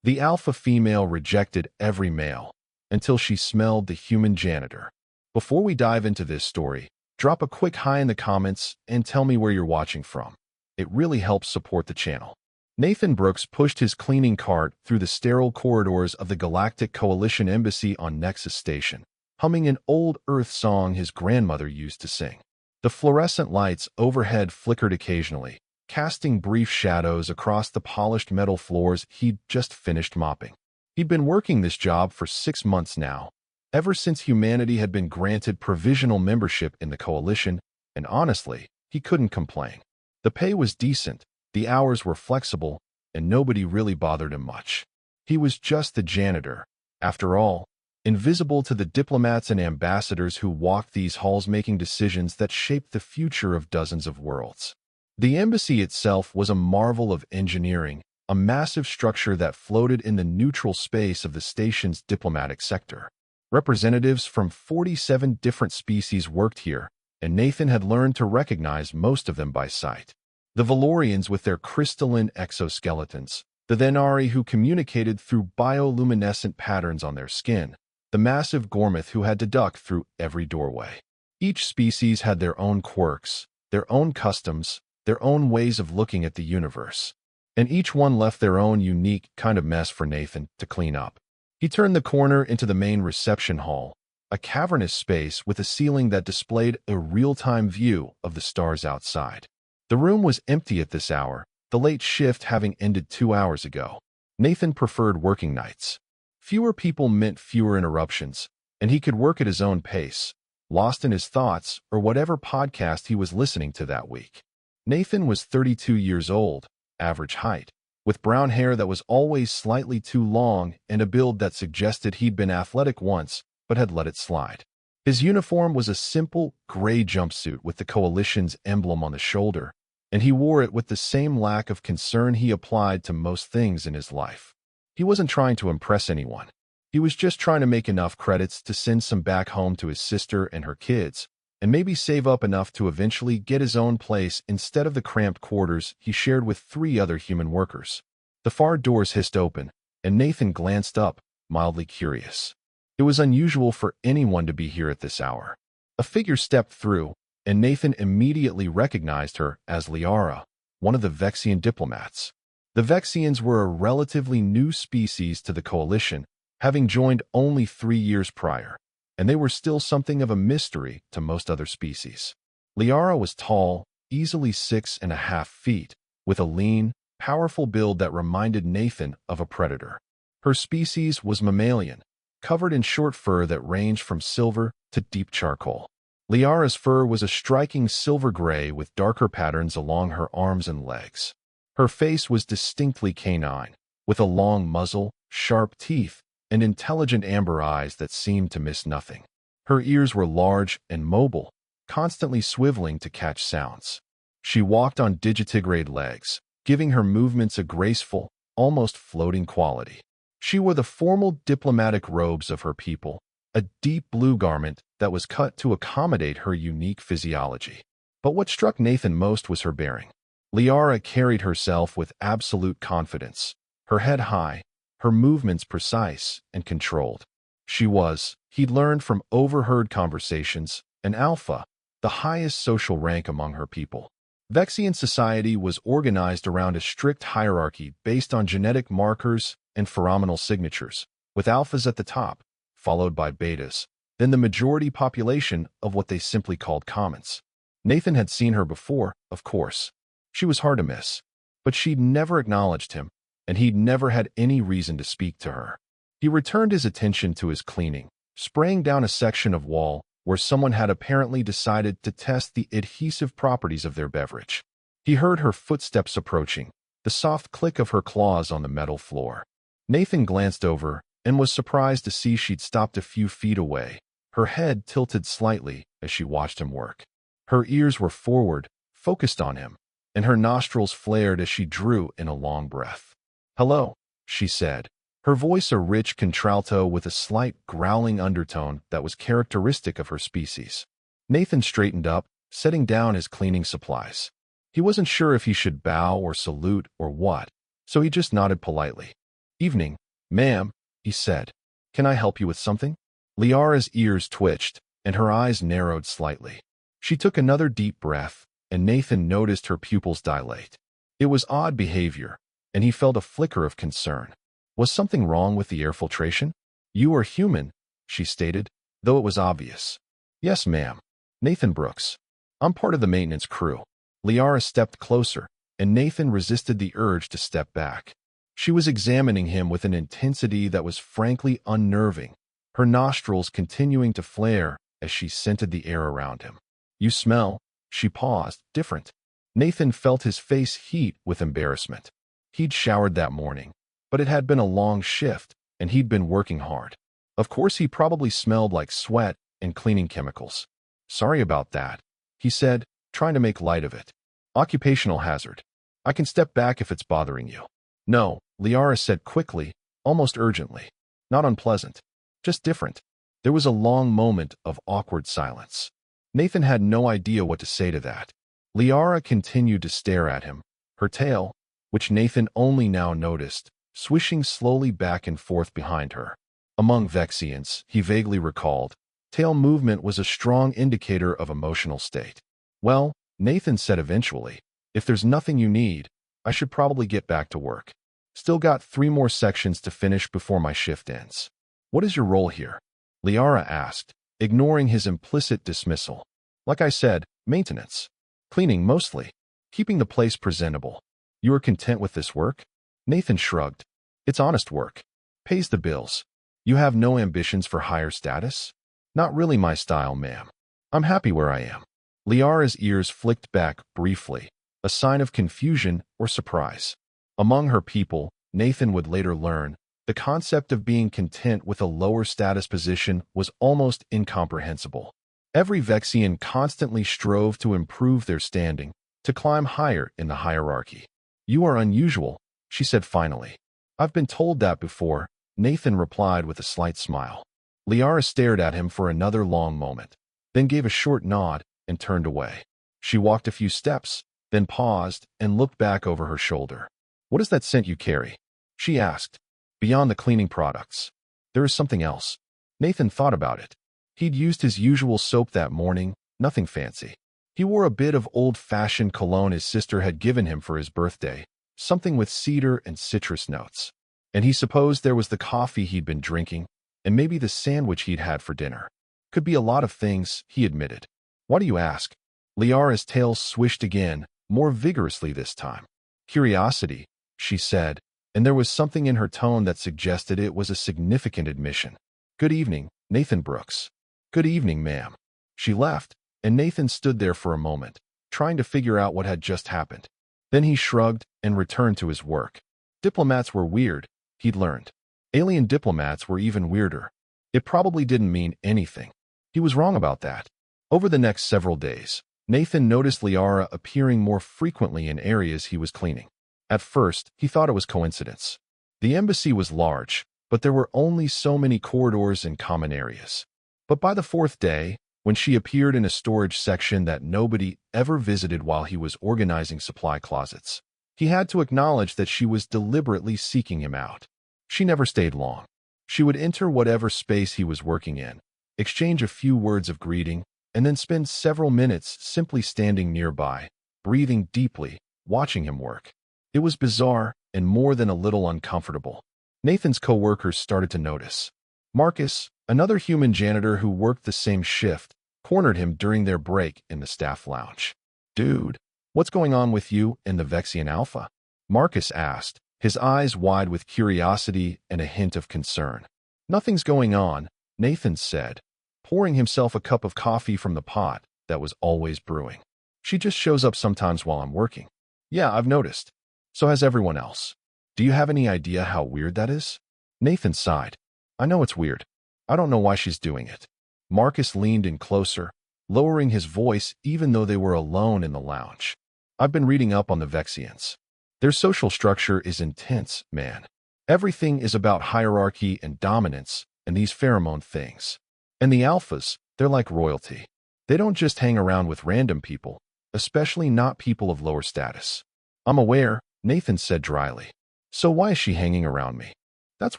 The alpha female rejected every male until she smelled the human janitor. Before we dive into this story, drop a quick hi in the comments and tell me where you're watching from. It really helps support the channel. Nathan Brooks pushed his cleaning cart through the sterile corridors of the Galactic Coalition Embassy on Nexus Station, humming an old Earth song his grandmother used to sing. The fluorescent lights overhead flickered occasionally, casting brief shadows across the polished metal floors he'd just finished mopping. He'd been working this job for 6 months now, ever since humanity had been granted provisional membership in the Coalition, and honestly, he couldn't complain. The pay was decent, the hours were flexible, and nobody really bothered him much. He was just the janitor, after all, invisible to the diplomats and ambassadors who walked these halls making decisions that shaped the future of dozens of worlds. The embassy itself was a marvel of engineering, a massive structure that floated in the neutral space of the station's diplomatic sector. Representatives from 47 different species worked here, and Nathan had learned to recognize most of them by sight. The Valorians with their crystalline exoskeletons, the Thenari who communicated through bioluminescent patterns on their skin, the massive Gormith who had to duck through every doorway. Each species had their own quirks, their own customs, their own ways of looking at the universe, and each one left their own unique kind of mess for Nathan to clean up. He turned the corner into the main reception hall, a cavernous space with a ceiling that displayed a real-time view of the stars outside. The room was empty at this hour, the late shift having ended 2 hours ago. Nathan preferred working nights. Fewer people meant fewer interruptions, and he could work at his own pace, lost in his thoughts or whatever podcast he was listening to that week. Nathan was 32 years old, average height, with brown hair that was always slightly too long and a build that suggested he'd been athletic once but had let it slide. His uniform was a simple, gray jumpsuit with the Coalition's emblem on the shoulder, and he wore it with the same lack of concern he applied to most things in his life. He wasn't trying to impress anyone. He was just trying to make enough credits to send some back home to his sister and her kids, and maybe save up enough to eventually get his own place instead of the cramped quarters he shared with 3 other human workers. The far doors hissed open, and Nathan glanced up, mildly curious. It was unusual for anyone to be here at this hour. A figure stepped through, and Nathan immediately recognized her as Liara, one of the Vexian diplomats. The Vexians were a relatively new species to the Coalition, having joined only 3 years prior, and they were still something of a mystery to most other species. Liara was tall, easily 6.5 feet, with a lean, powerful build that reminded Nathan of a predator. Her species was mammalian, covered in short fur that ranged from silver to deep charcoal. Liara's fur was a striking silver gray with darker patterns along her arms and legs. Her face was distinctly canine, with a long muzzle, sharp teeth, and intelligent amber eyes that seemed to miss nothing. Her ears were large and mobile, constantly swiveling to catch sounds. She walked on digitigrade legs, giving her movements a graceful, almost floating quality. She wore the formal diplomatic robes of her people, a deep blue garment that was cut to accommodate her unique physiology. But what struck Nathan most was her bearing. Liara carried herself with absolute confidence, her head high, her movements precise and controlled. She was, he'd learned from overheard conversations, an alpha, the highest social rank among her people. Vexian society was organized around a strict hierarchy based on genetic markers and pheromonal signatures, with alphas at the top, followed by betas, then the majority population of what they simply called commons. Nathan had seen her before, of course. She was hard to miss, but she'd never acknowledged him, and he'd never had any reason to speak to her. He returned his attention to his cleaning, spraying down a section of wall where someone had apparently decided to test the adhesive properties of their beverage. He heard her footsteps approaching, the soft click of her claws on the metal floor. Nathan glanced over and was surprised to see she'd stopped a few feet away, her head tilted slightly as she watched him work. Her ears were forward, focused on him, and her nostrils flared as she drew in a long breath. "Hello," she said, her voice a rich contralto with a slight growling undertone that was characteristic of her species. Nathan straightened up, setting down his cleaning supplies. He wasn't sure if he should bow or salute or what, so he just nodded politely. "Evening, ma'am," he said. "Can I help you with something?" Liara's ears twitched, and her eyes narrowed slightly. She took another deep breath, and Nathan noticed her pupils dilate. It was odd behavior, and he felt a flicker of concern. Was something wrong with the air filtration? "You are human," she stated, though it was obvious. "Yes, ma'am. Nathan Brooks. I'm part of the maintenance crew." Liara stepped closer, and Nathan resisted the urge to step back. She was examining him with an intensity that was frankly unnerving, her nostrils continuing to flare as she scented the air around him. "You smell," she paused, "different." Nathan felt his face heat with embarrassment. He'd showered that morning, but it had been a long shift, and he'd been working hard. Of course, he probably smelled like sweat and cleaning chemicals. "Sorry about that," he said, trying to make light of it. "Occupational hazard. I can step back if it's bothering you." "No," Liara said quickly, almost urgently. "Not unpleasant. Just different." There was a long moment of awkward silence. Nathan had no idea what to say to that. Liara continued to stare at him, her tail, which Nathan only now noticed, swishing slowly back and forth behind her. Among Vexians, he vaguely recalled, tail movement was a strong indicator of emotional state. "Well," Nathan said eventually, "if there's nothing you need, I should probably get back to work. Still got 3 more sections to finish before my shift ends." "What is your role here?" Liara asked, ignoring his implicit dismissal. "Like I said, maintenance. Cleaning mostly. Keeping the place presentable." "You are content with this work?" Nathan shrugged. "It's honest work. Pays the bills. You have no ambitions for higher status?" "Not really my style, ma'am. I'm happy where I am." Liara's ears flicked back briefly, a sign of confusion or surprise. Among her people, Nathan would later learn, the concept of being content with a lower status position was almost incomprehensible. Every Vexian constantly strove to improve their standing, to climb higher in the hierarchy. "You are unusual," she said finally. "I've been told that before," Nathan replied with a slight smile. Liara stared at him for another long moment, then gave a short nod and turned away. She walked a few steps, then paused and looked back over her shoulder. "What is that scent you carry?" she asked. "Beyond the cleaning products, there is something else." Nathan thought about it. He'd used his usual soap that morning, nothing fancy. He wore a bit of old-fashioned cologne his sister had given him for his birthday, something with cedar and citrus notes. And he supposed there was the coffee he'd been drinking, and maybe the sandwich he'd had for dinner. Could be a lot of things, he admitted. "Why do you ask?" Liara's tail swished again, more vigorously this time. "Curiosity," she said, and there was something in her tone that suggested it was a significant admission. "Good evening, Nathan Brooks." "Good evening, ma'am." She left, and Nathan stood there for a moment, trying to figure out what had just happened. Then he shrugged and returned to his work. Diplomats were weird, he'd learned. Alien diplomats were even weirder. It probably didn't mean anything. He was wrong about that. Over the next several days, Nathan noticed Liara appearing more frequently in areas he was cleaning. At first, he thought it was coincidence. The embassy was large, but there were only so many corridors and common areas. But by the 4th day, when she appeared in a storage section that nobody ever visited while he was organizing supply closets, he had to acknowledge that she was deliberately seeking him out. She never stayed long. She would enter whatever space he was working in, exchange a few words of greeting, and then spend several minutes simply standing nearby, breathing deeply, watching him work. It was bizarre and more than a little uncomfortable. Nathan's co-workers started to notice. Marcus, another human janitor who worked the same shift, cornered him during their break in the staff lounge. "Dude, what's going on with you and the Vexian Alpha?" Marcus asked, his eyes wide with curiosity and a hint of concern. "Nothing's going on," Nathan said, pouring himself a cup of coffee from the pot that was always brewing. "She just shows up sometimes while I'm working." "Yeah, I've noticed. So has everyone else. Do you have any idea how weird that is?" Nathan sighed. "I know it's weird. I don't know why she's doing it." Marcus leaned in closer, lowering his voice even though they were alone in the lounge. "I've been reading up on the Vexians. Their social structure is intense, man. Everything is about hierarchy and dominance and these pheromone things. And the Alphas, they're like royalty. They don't just hang around with random people, especially not people of lower status." "I'm aware," Nathan said dryly. "So why is she hanging around me?" That's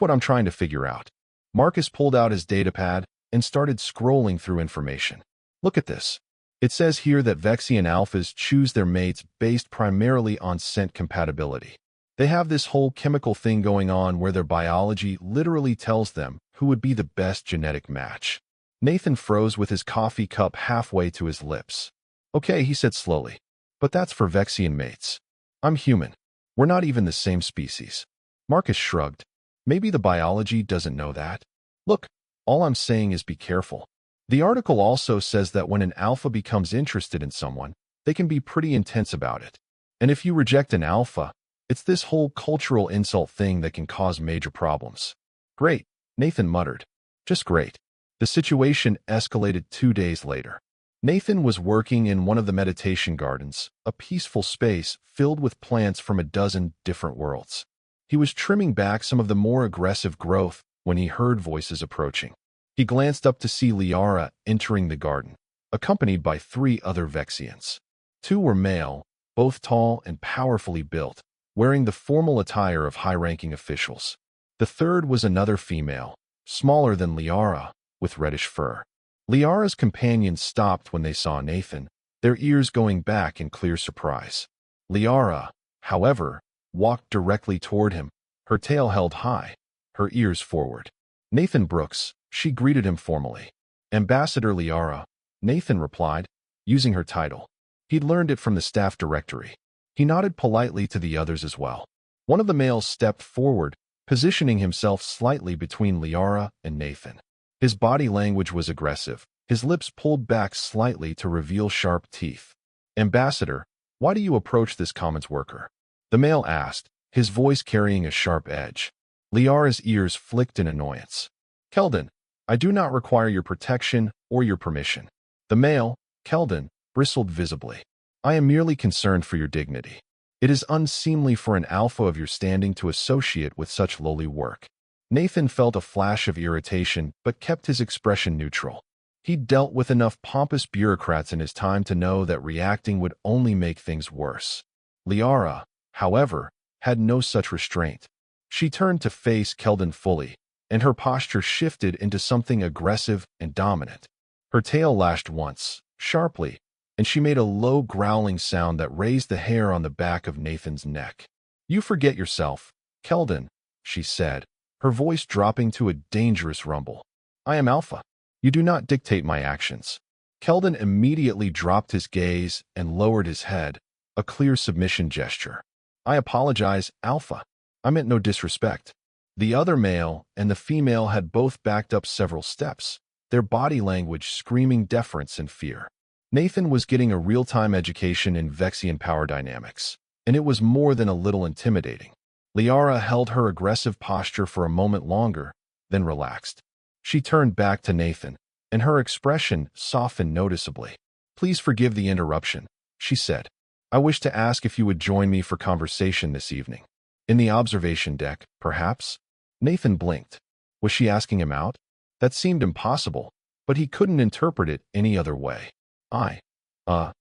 what I'm trying to figure out. Marcus pulled out his datapad and started scrolling through information. Look at this. It says here that Vexian alphas choose their mates based primarily on scent compatibility. They have this whole chemical thing going on where their biology literally tells them who would be the best genetic match. Nathan froze with his coffee cup halfway to his lips. Okay, he said slowly. But that's for Vexian mates. I'm human. We're not even the same species. Marcus shrugged. Maybe the biology doesn't know that. Look, all I'm saying is be careful. The article also says that when an alpha becomes interested in someone, they can be pretty intense about it. And if you reject an alpha, it's this whole cultural insult thing that can cause major problems. Great, Nathan muttered. Just great. The situation escalated 2 days later. Nathan was working in one of the meditation gardens, a peaceful space filled with plants from a dozen different worlds. He was trimming back some of the more aggressive growth when he heard voices approaching. He glanced up to see Liara entering the garden, accompanied by 3 other Vexians. 2 were male, both tall and powerfully built, wearing the formal attire of high-ranking officials. The 3rd was another female, smaller than Liara, with reddish fur. Liara's companions stopped when they saw Nathan, their ears going back in clear surprise. Liara, however, walked directly toward him, her tail held high, her ears forward. Nathan Brooks, she greeted him formally. Ambassador Liara, Nathan replied, using her title. He'd learned it from the staff directory. He nodded politely to the others as well. One of the males stepped forward, positioning himself slightly between Liara and Nathan. His body language was aggressive, his lips pulled back slightly to reveal sharp teeth. Ambassador, why do you approach this commons worker? The male asked, his voice carrying a sharp edge. Liara's ears flicked in annoyance. Keldon, I do not require your protection or your permission. The male, Keldon, bristled visibly. I am merely concerned for your dignity. It is unseemly for an alpha of your standing to associate with such lowly work. Nathan felt a flash of irritation but kept his expression neutral. He'd dealt with enough pompous bureaucrats in his time to know that reacting would only make things worse. Liara, however, had no such restraint. She turned to face Keldon fully, and her posture shifted into something aggressive and dominant. Her tail lashed once, sharply, and she made a low growling sound that raised the hair on the back of Nathan's neck. You forget yourself, Keldon, she said, her voice dropping to a dangerous rumble. I am Alpha. You do not dictate my actions. Keldon immediately dropped his gaze and lowered his head, a clear submission gesture. I apologize, Alpha. I meant no disrespect. The other male and the female had both backed up several steps, their body language screaming deference and fear. Nathan was getting a real-time education in Vexian power dynamics, and it was more than a little intimidating. Liara held her aggressive posture for a moment longer, then relaxed. She turned back to Nathan, and her expression softened noticeably. Please forgive the interruption, she said. I wish to ask if you would join me for conversation this evening. In the observation deck, perhaps? Nathan blinked. Was she asking him out? That seemed impossible, but he couldn't interpret it any other way.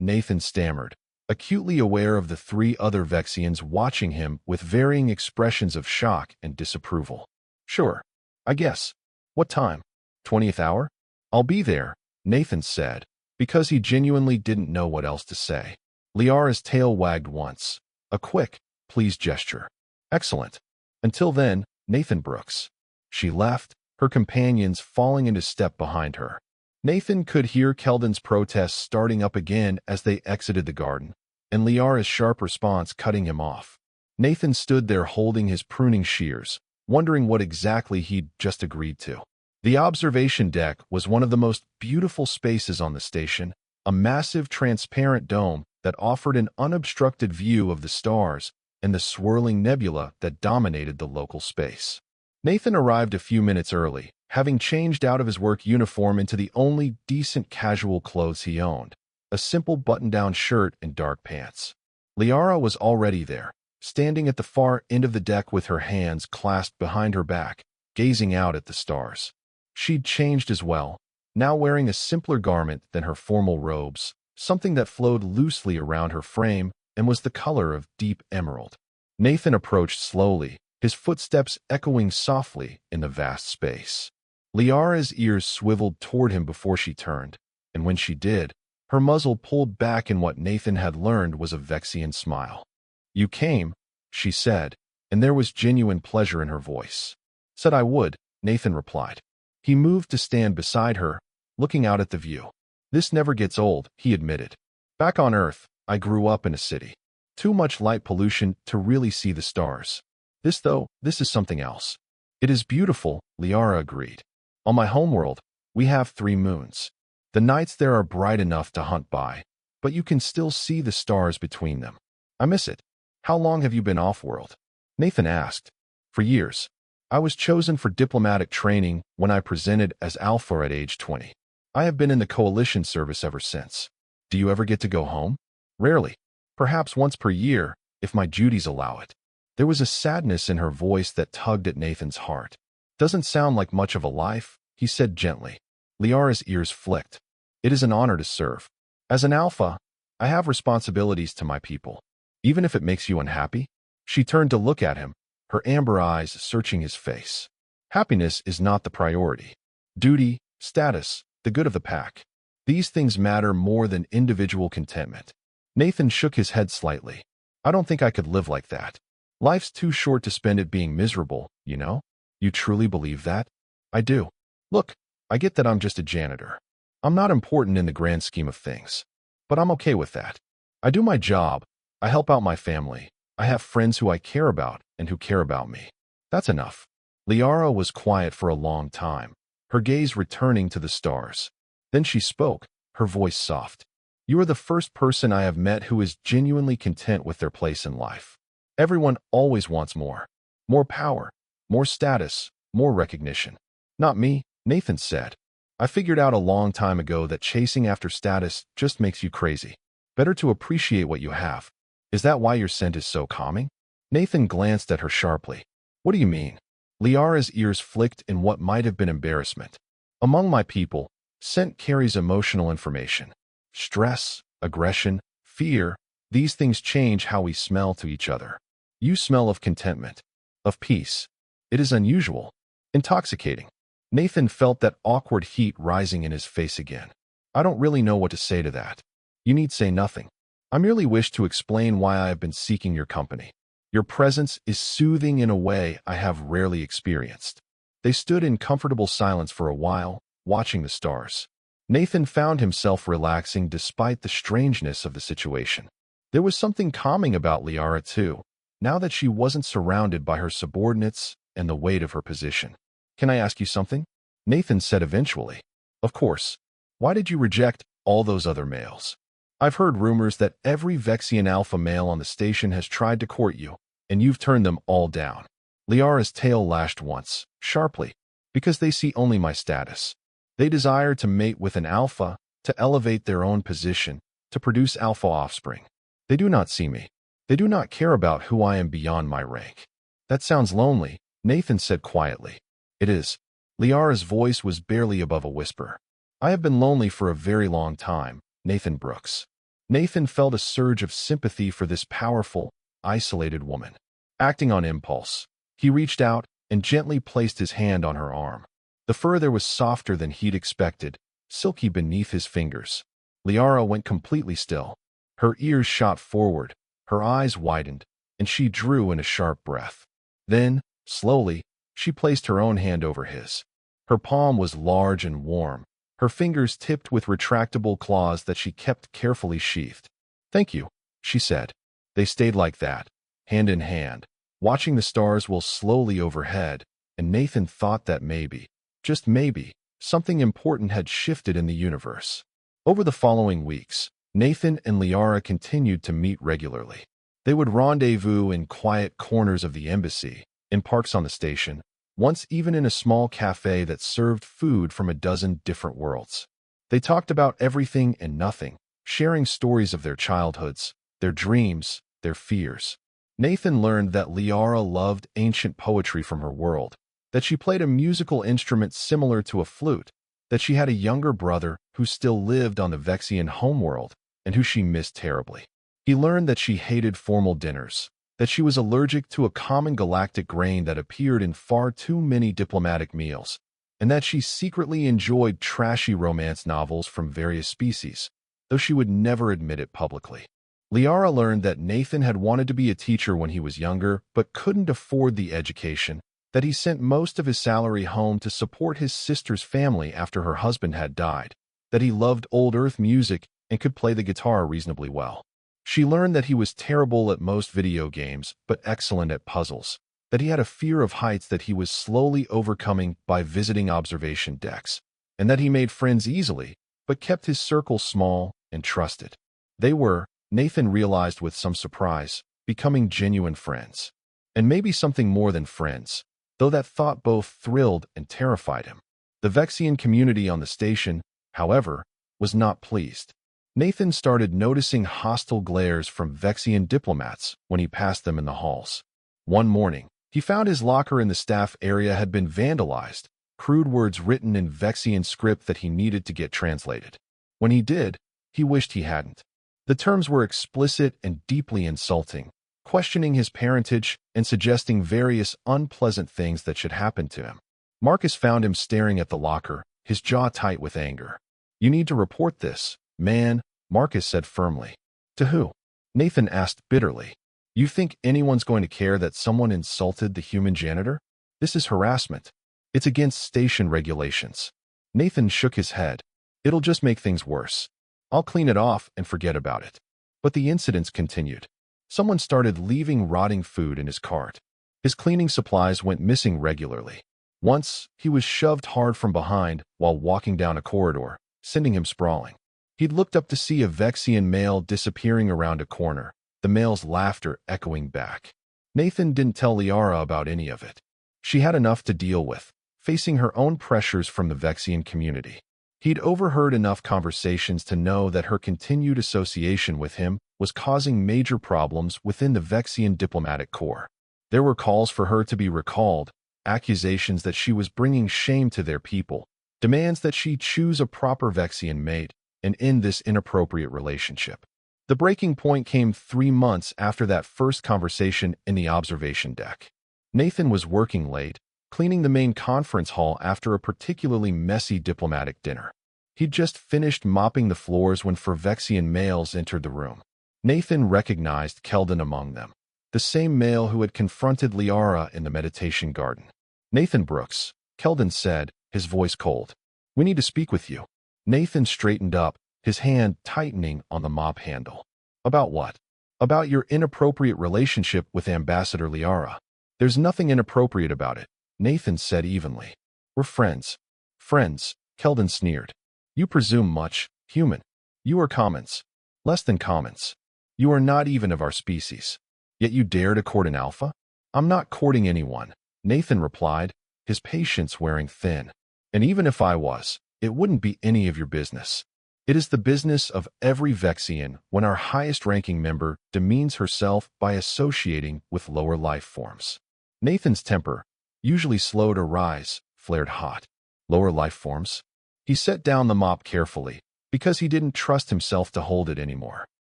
Nathan stammered, acutely aware of the 3 other Vexians watching him with varying expressions of shock and disapproval. Sure, I guess. What time? 20th hour? I'll be there, Nathan said, because he genuinely didn't know what else to say. Liara's tail wagged once, a quick, please gesture. Excellent. Until then, Nathan Brooks. She left, her companions falling into step behind her. Nathan could hear Keldon's protests starting up again as they exited the garden, and Liara's sharp response cutting him off. Nathan stood there holding his pruning shears, wondering what exactly he'd just agreed to. The observation deck was one of the most beautiful spaces on the station, a massive transparent dome that offered an unobstructed view of the stars and the swirling nebula that dominated the local space. Nathan arrived a few minutes early, having changed out of his work uniform into the only decent casual clothes he owned, a simple button-down shirt and dark pants. Liara was already there, standing at the far end of the deck with her hands clasped behind her back, gazing out at the stars. She'd changed as well, now wearing a simpler garment than her formal robes, something that flowed loosely around her frame and was the color of deep emerald. Nathan approached slowly, his footsteps echoing softly in the vast space. Liara's ears swiveled toward him before she turned, and when she did, her muzzle pulled back in what Nathan had learned was a Vexian smile. "You came," she said, and there was genuine pleasure in her voice. "Said I would," Nathan replied. He moved to stand beside her, looking out at the view. "This never gets old," he admitted. "Back on Earth, I grew up in a city. Too much light pollution to really see the stars. This is something else." "It is beautiful," Liara agreed. "On my homeworld, we have 3 moons. The nights there are bright enough to hunt by, but you can still see the stars between them. I miss it." "How long have you been off-world?" Nathan asked. "For years. I was chosen for diplomatic training when I presented as Alpha at age 20. I have been in the coalition service ever since." "Do you ever get to go home?" "Rarely. Perhaps once per year, if my duties allow it." There was a sadness in her voice that tugged at Nathan's heart. "Doesn't sound like much of a life," he said gently. Liara's ears flicked. "It is an honor to serve. As an Alpha, I have responsibilities to my people. Even if it makes you unhappy?" She turned to look at him, her amber eyes searching his face. "Happiness is not the priority. Duty, status, the good of the pack. These things matter more than individual contentment." Nathan shook his head slightly. "I don't think I could live like that. Life's too short to spend it being miserable, you know?" "You truly believe that?" "I do. Look, I get that I'm just a janitor. I'm not important in the grand scheme of things. But I'm okay with that. I do my job. I help out my family. I have friends who I care about and who care about me. That's enough." Liara was quiet for a long time, her gaze returning to the stars. Then she spoke, her voice soft. "You are the first person I have met who is genuinely content with their place in life. Everyone always wants more. More power, more status, more recognition. Not me," Nathan said. "I figured out a long time ago that chasing after status just makes you crazy. Better to appreciate what you have. Is that why your scent is so calming?" Nathan glanced at her sharply. "What do you mean?" Liara's ears flicked in what might have been embarrassment. "Among my people, scent carries emotional information. Stress, aggression, fear, these things change how we smell to each other. You smell of contentment, of peace. It is unusual, intoxicating." Nathan felt that awkward heat rising in his face again. "I don't really know what to say to that." "You need say nothing. I merely wish to explain why I have been seeking your company. Your presence is soothing in a way I have rarely experienced." They stood in comfortable silence for a while, watching the stars. Nathan found himself relaxing despite the strangeness of the situation. There was something calming about Liara too, now that she wasn't surrounded by her subordinates and the weight of her position. "Can I ask you something?" Nathan said eventually. "Of course. Why did you reject all those other males?" "I've heard rumors that every Vexian alpha male on the station has tried to court you, and you've turned them all down." Liara's tail lashed once, sharply, "Because they see only my status. They desire to mate with an alpha, to elevate their own position, to produce alpha offspring. They do not see me. They do not care about who I am beyond my rank." "That sounds lonely," Nathan said quietly. "It is." Liara's voice was barely above a whisper. "I have been lonely for a very long time, Nathan Brooks." Nathan felt a surge of sympathy for this powerful, isolated woman. Acting on impulse, he reached out and gently placed his hand on her arm. The fur there was softer than he'd expected, silky beneath his fingers. Liara went completely still. Her ears shot forward, her eyes widened, and she drew in a sharp breath. Then, slowly, she placed her own hand over his. Her palm was large and warm, her fingers tipped with retractable claws that she kept carefully sheathed. "Thank you," she said. They stayed like that, hand in hand, watching the stars whirl slowly overhead, and Nathan thought that maybe, just maybe, something important had shifted in the universe. Over the following weeks, Nathan and Liara continued to meet regularly. They would rendezvous in quiet corners of the embassy, in parks on the station, once even in a small cafe that served food from a dozen different worlds. They talked about everything and nothing, sharing stories of their childhoods, their dreams, their fears. Nathan learned that Liara loved ancient poetry from her world, that she played a musical instrument similar to a flute, that she had a younger brother who still lived on the Vexian homeworld and who she missed terribly. He learned that she hated formal dinners, that she was allergic to a common galactic grain that appeared in far too many diplomatic meals, and that she secretly enjoyed trashy romance novels from various species, though she would never admit it publicly. Liara learned that Nathan had wanted to be a teacher when he was younger, but couldn't afford the education, that he sent most of his salary home to support his sister's family after her husband had died, that he loved old Earth music and could play the guitar reasonably well. She learned that he was terrible at most video games, but excellent at puzzles, that he had a fear of heights that he was slowly overcoming by visiting observation decks, and that he made friends easily, but kept his circle small and trusted. They were, Nathan realized with some surprise, becoming genuine friends. And maybe something more than friends, though that thought both thrilled and terrified him. The Vexian community on the station, however, was not pleased. Nathan started noticing hostile glares from Vexian diplomats when he passed them in the halls. One morning, he found his locker in the staff area had been vandalized, crude words written in Vexian script that he needed to get translated. When he did, he wished he hadn't. The terms were explicit and deeply insulting, questioning his parentage and suggesting various unpleasant things that should happen to him. Marcus found him staring at the locker, his jaw tight with anger. "You need to report this, man," Marcus said firmly. "To who?" Nathan asked bitterly. "You think anyone's going to care that someone insulted the human janitor? This is harassment. It's against station regulations." Nathan shook his head. "It'll just make things worse. I'll clean it off and forget about it." But the incidents continued. Someone started leaving rotting food in his cart. His cleaning supplies went missing regularly. Once, he was shoved hard from behind while walking down a corridor, sending him sprawling. He'd looked up to see a Vexian male disappearing around a corner, the male's laughter echoing back. Nathan didn't tell Liara about any of it. She had enough to deal with, facing her own pressures from the Vexian community. He'd overheard enough conversations to know that her continued association with him was causing major problems within the Vexian diplomatic corps. There were calls for her to be recalled, accusations that she was bringing shame to their people, demands that she choose a proper Vexian mate and end this inappropriate relationship. The breaking point came 3 months after that first conversation in the observation deck. Nathan was working late, cleaning the main conference hall after a particularly messy diplomatic dinner. He'd just finished mopping the floors when 4 Vexian males entered the room. Nathan recognized Keldon among them, the same male who had confronted Liara in the meditation garden. "Nathan Brooks," Keldon said, his voice cold. "We need to speak with you." Nathan straightened up, his hand tightening on the mop handle. "About what?" "About your inappropriate relationship with Ambassador Liara." "There's nothing inappropriate about it," Nathan said evenly. "We're friends." "Friends," Keldon sneered. "You presume much, human. You are commons. Less than commons. You are not even of our species. Yet you dare to court an alpha?" "I'm not courting anyone," Nathan replied, his patience wearing thin. "And even if I was, it wouldn't be any of your business. It is the business of every Vexian when our highest-ranking member demeans herself by associating with lower life forms." Nathan's temper, usually slow to rise, flared hot. Lower life forms? He set down the mop carefully, because he didn't trust himself to hold it anymore.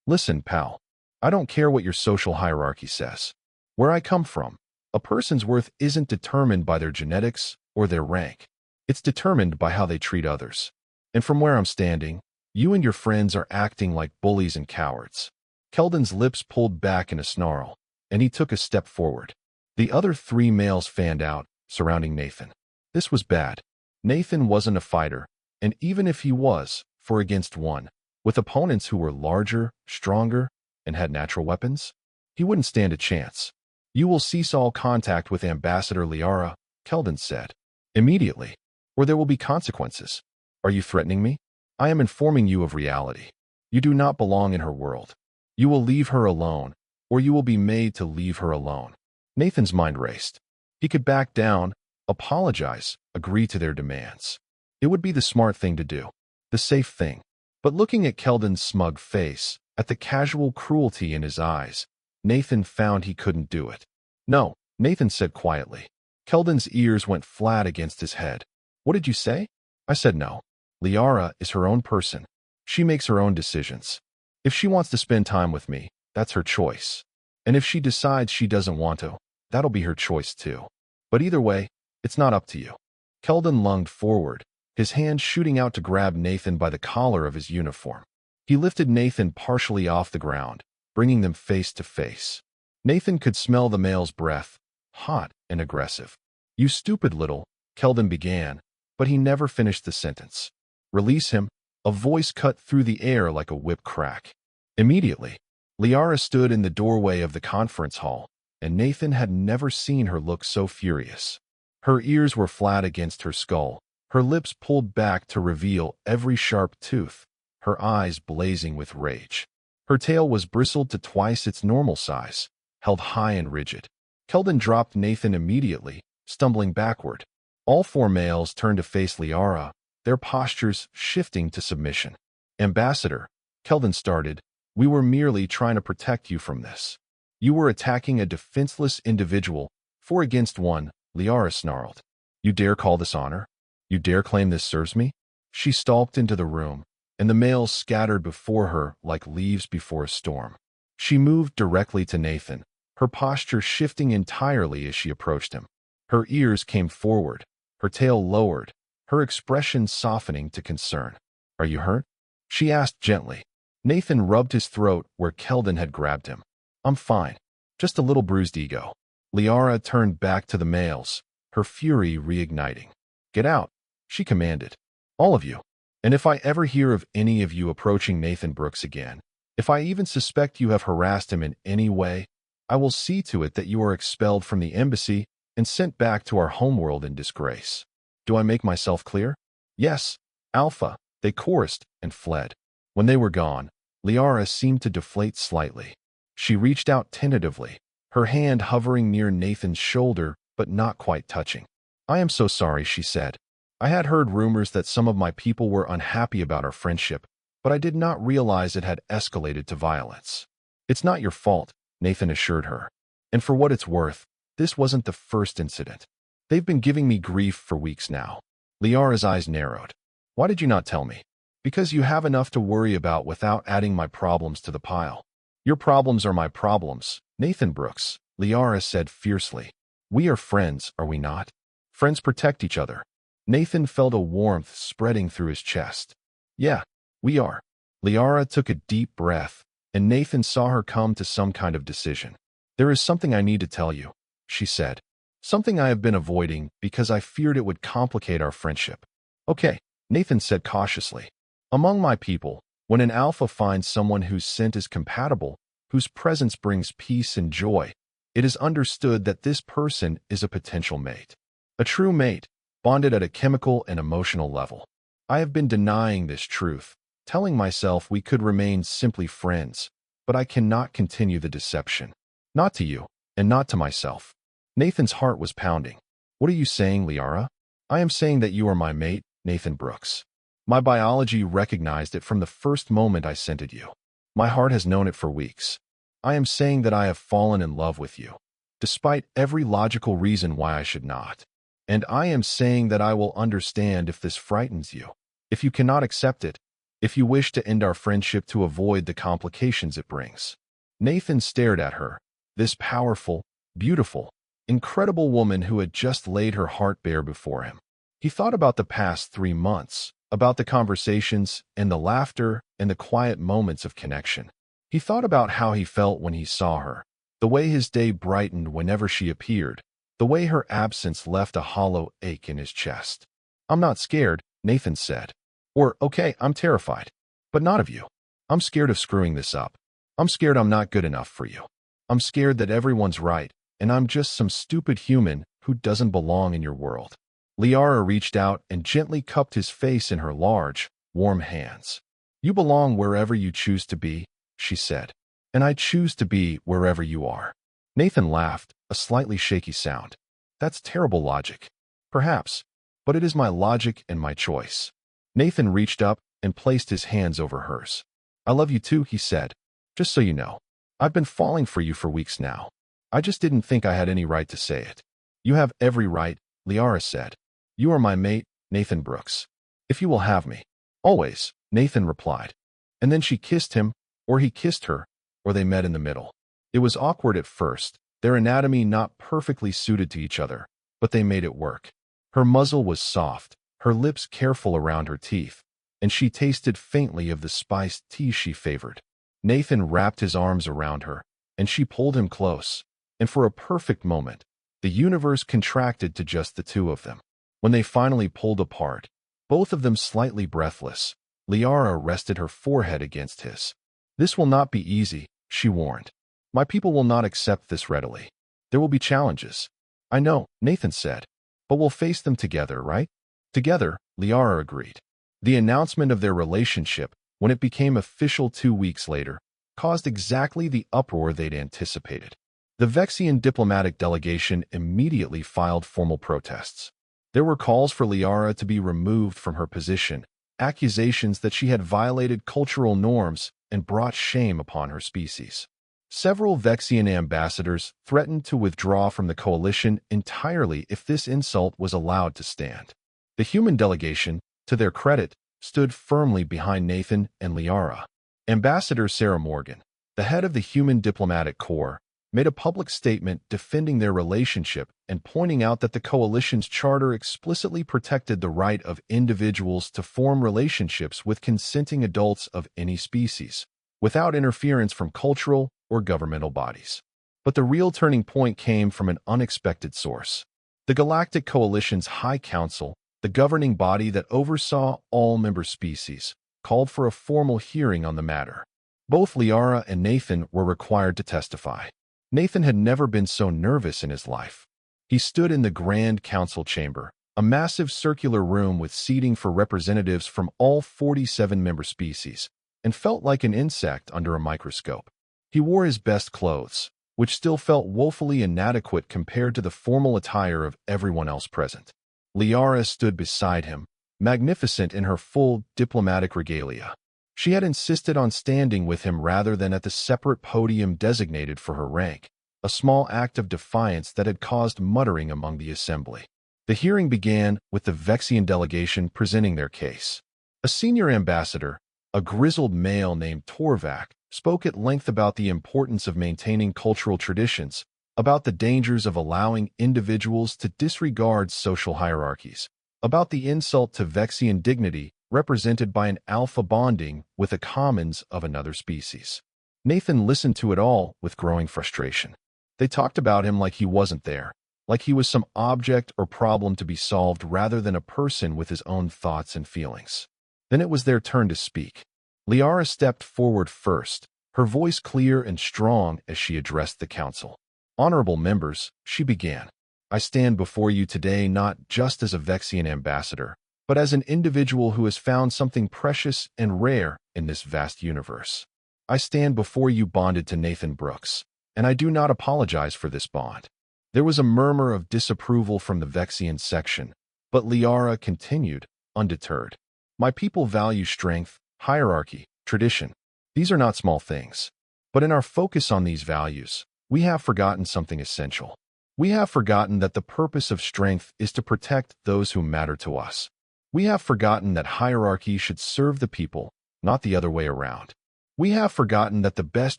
"Listen, pal. I don't care what your social hierarchy says. Where I come from, a person's worth isn't determined by their genetics or their rank. It's determined by how they treat others. And from where I'm standing, you and your friends are acting like bullies and cowards." Keldon's lips pulled back in a snarl, and he took a step forward. The other 3 males fanned out, surrounding Nathan. This was bad. Nathan wasn't a fighter, and even if he was, 4 against 1, with opponents who were larger, stronger, and had natural weapons, he wouldn't stand a chance. "You will cease all contact with Ambassador Liara," Keldon said. "Immediately, or there will be consequences." "Are you threatening me?" "I am informing you of reality. You do not belong in her world. You will leave her alone, or you will be made to leave her alone." Nathan's mind raced. He could back down, apologize, agree to their demands. It would be the smart thing to do, the safe thing. But looking at Keldon's smug face, at the casual cruelty in his eyes, Nathan found he couldn't do it. "No," Nathan said quietly. Keldon's ears went flat against his head. "What did you say?" "I said no. Liara is her own person. She makes her own decisions. If she wants to spend time with me, that's her choice. And if she decides she doesn't want to, that'll be her choice too. But either way, it's not up to you. Keldon lunged forward, his hand shooting out to grab Nathan by the collar of his uniform. He lifted Nathan partially off the ground, bringing them face to face. Nathan could smell the male's breath, hot and aggressive. "You stupid little," Keldon began, but he never finished the sentence. "Release him," a voice cut through the air like a whip crack. Immediately, Liara stood in the doorway of the conference hall, and Nathan had never seen her look so furious. Her ears were flat against her skull, her lips pulled back to reveal every sharp tooth, her eyes blazing with rage. Her tail was bristled to twice its normal size, held high and rigid. Keldon dropped Nathan immediately, stumbling backward. All four males turned to face Liara, their postures shifting to submission. "Ambassador," Keldon started, "we were merely trying to protect you from this. You were attacking a defenseless individual, 4 against 1, Liara snarled. "You dare call this honor? You dare claim this serves me?" She stalked into the room, and the males scattered before her like leaves before a storm. She moved directly to Nathan, her posture shifting entirely as she approached him. Her ears came forward, her tail lowered, her expression softening to concern. "Are you hurt?" she asked gently. Nathan rubbed his throat where Keldon had grabbed him. "I'm fine. Just a little bruised ego." Liara turned back to the males, her fury reigniting. "Get out," she commanded. "All of you. And if I ever hear of any of you approaching Nathan Brooks again, if I even suspect you have harassed him in any way, I will see to it that you are expelled from the embassy and sent back to our homeworld in disgrace. Do I make myself clear?" "Yes, Alpha," they chorused and fled. When they were gone, Liara seemed to deflate slightly. She reached out tentatively, her hand hovering near Nathan's shoulder but not quite touching. "I am so sorry," she said. "I had heard rumors that some of my people were unhappy about our friendship, but I did not realize it had escalated to violence." "It's not your fault," Nathan assured her. "And for what it's worth, this wasn't the first incident. They've been giving me grief for weeks now." Liara's eyes narrowed. "Why did you not tell me?" "Because you have enough to worry about without adding my problems to the pile." "Your problems are my problems, Nathan Brooks," Liara said fiercely. "We are friends, are we not? Friends protect each other." Nathan felt a warmth spreading through his chest. "Yeah, we are." Liara took a deep breath, and Nathan saw her come to some kind of decision. "There is something I need to tell you," she said. "Something I have been avoiding because I feared it would complicate our friendship." "Okay," Nathan said cautiously. "Among my people, when an alpha finds someone whose scent is compatible, whose presence brings peace and joy, it is understood that this person is a potential mate. A true mate, bonded at a chemical and emotional level. I have been denying this truth, telling myself we could remain simply friends, but I cannot continue the deception. Not to you, and not to myself." Nathan's heart was pounding. "What are you saying, Liara?" "I am saying that you are my mate, Nathan Brooks. My biology recognized it from the first moment I scented you. My heart has known it for weeks. I am saying that I have fallen in love with you, despite every logical reason why I should not. And I am saying that I will understand if this frightens you, if you cannot accept it, if you wish to end our friendship to avoid the complications it brings." Nathan stared at her, this powerful, beautiful, incredible woman who had just laid her heart bare before him. He thought about the past 3 months, about the conversations and the laughter and the quiet moments of connection. He thought about how he felt when he saw her, the way his day brightened whenever she appeared, the way her absence left a hollow ache in his chest. "I'm not scared," Nathan said. "Or, okay, I'm terrified. But not of you. I'm scared of screwing this up. I'm scared I'm not good enough for you. I'm scared that everyone's right, and I'm just some stupid human who doesn't belong in your world." Liara reached out and gently cupped his face in her large, warm hands. "You belong wherever you choose to be," she said. "And I choose to be wherever you are." Nathan laughed, a slightly shaky sound. "That's terrible logic. Perhaps, but it is my logic and my choice." Nathan reached up and placed his hands over hers. "I love you too," he said. "Just so you know, I've been falling for you for weeks now. I just didn't think I had any right to say it." "You have every right," Liara said. "You are my mate, Nathan Brooks. If you will have me." "Always," Nathan replied. And then she kissed him, or he kissed her, or they met in the middle. It was awkward at first, their anatomy not perfectly suited to each other, but they made it work. Her muzzle was soft, her lips careful around her teeth, and she tasted faintly of the spiced tea she favored. Nathan wrapped his arms around her, and she pulled him close, and for a perfect moment, the universe contracted to just the two of them. When they finally pulled apart, both of them slightly breathless, Liara rested her forehead against his. "This will not be easy," she warned. "My people will not accept this readily. There will be challenges." "I know," Nathan said, "but we'll face them together, right?" "Together," Liara agreed. The announcement of their relationship, when it became official 2 weeks later, caused exactly the uproar they'd anticipated. The Vexian diplomatic delegation immediately filed formal protests. There were calls for Liara to be removed from her position, accusations that she had violated cultural norms and brought shame upon her species. Several Vexian ambassadors threatened to withdraw from the coalition entirely if this insult was allowed to stand. The human delegation, to their credit, stood firmly behind Nathan and Liara. Ambassador Sarah Morgan, the head of the Human Diplomatic Corps, made a public statement defending their relationship and pointing out that the coalition's charter explicitly protected the right of individuals to form relationships with consenting adults of any species, without interference from cultural or governmental bodies. But the real turning point came from an unexpected source. The Galactic Coalition's High Council, the governing body that oversaw all member species, called for a formal hearing on the matter. Both Liara and Nathan were required to testify. Nathan had never been so nervous in his life. He stood in the Grand Council chamber, a massive circular room with seating for representatives from all 47 member species, and felt like an insect under a microscope. He wore his best clothes, which still felt woefully inadequate compared to the formal attire of everyone else present. Liara stood beside him, magnificent in her full diplomatic regalia. She had insisted on standing with him rather than at the separate podium designated for her rank, a small act of defiance that had caused muttering among the assembly. The hearing began with the Vexian delegation presenting their case. A senior ambassador, a grizzled male named Torvak, spoke at length about the importance of maintaining cultural traditions, about the dangers of allowing individuals to disregard social hierarchies, about the insult to Vexian dignity represented by an alpha bonding with the commons of another species. Nathan listened to it all with growing frustration. They talked about him like he wasn't there, like he was some object or problem to be solved rather than a person with his own thoughts and feelings. Then it was their turn to speak. Liara stepped forward first, her voice clear and strong as she addressed the council. "Honorable members," she began, "I stand before you today not just as a Vexian ambassador, but as an individual who has found something precious and rare in this vast universe. I stand before you bonded to Nathan Brooks, and I do not apologize for this bond." There was a murmur of disapproval from the Vexian section, but Liara continued, undeterred. "My people value strength, hierarchy, tradition. These are not small things. But in our focus on these values, we have forgotten something essential. We have forgotten that the purpose of strength is to protect those who matter to us. We have forgotten that hierarchy should serve the people, not the other way around. We have forgotten that the best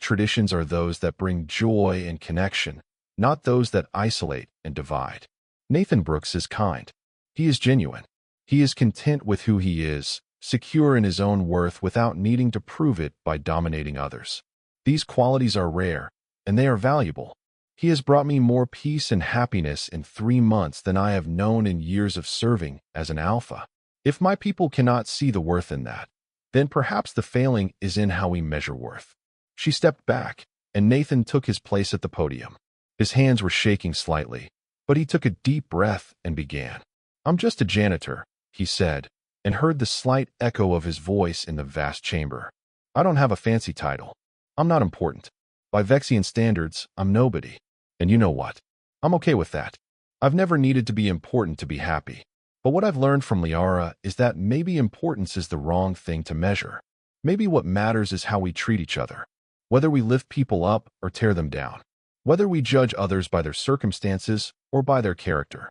traditions are those that bring joy and connection, not those that isolate and divide. Nathan Brooks is kind. He is genuine. He is content with who he is, secure in his own worth without needing to prove it by dominating others. These qualities are rare, and they are valuable. He has brought me more peace and happiness in 3 months than I have known in years of serving as an alpha. If my people cannot see the worth in that, then perhaps the failing is in how we measure worth." She stepped back, and Nathan took his place at the podium. His hands were shaking slightly, but he took a deep breath and began. "I'm just a janitor," he said, and heard the slight echo of his voice in the vast chamber. "I don't have a fancy title. I'm not important. By Vexian standards, I'm nobody. And you know what? I'm okay with that. I've never needed to be important to be happy. But what I've learned from Liara is that maybe importance is the wrong thing to measure. Maybe what matters is how we treat each other, whether we lift people up or tear them down, whether we judge others by their circumstances or by their character.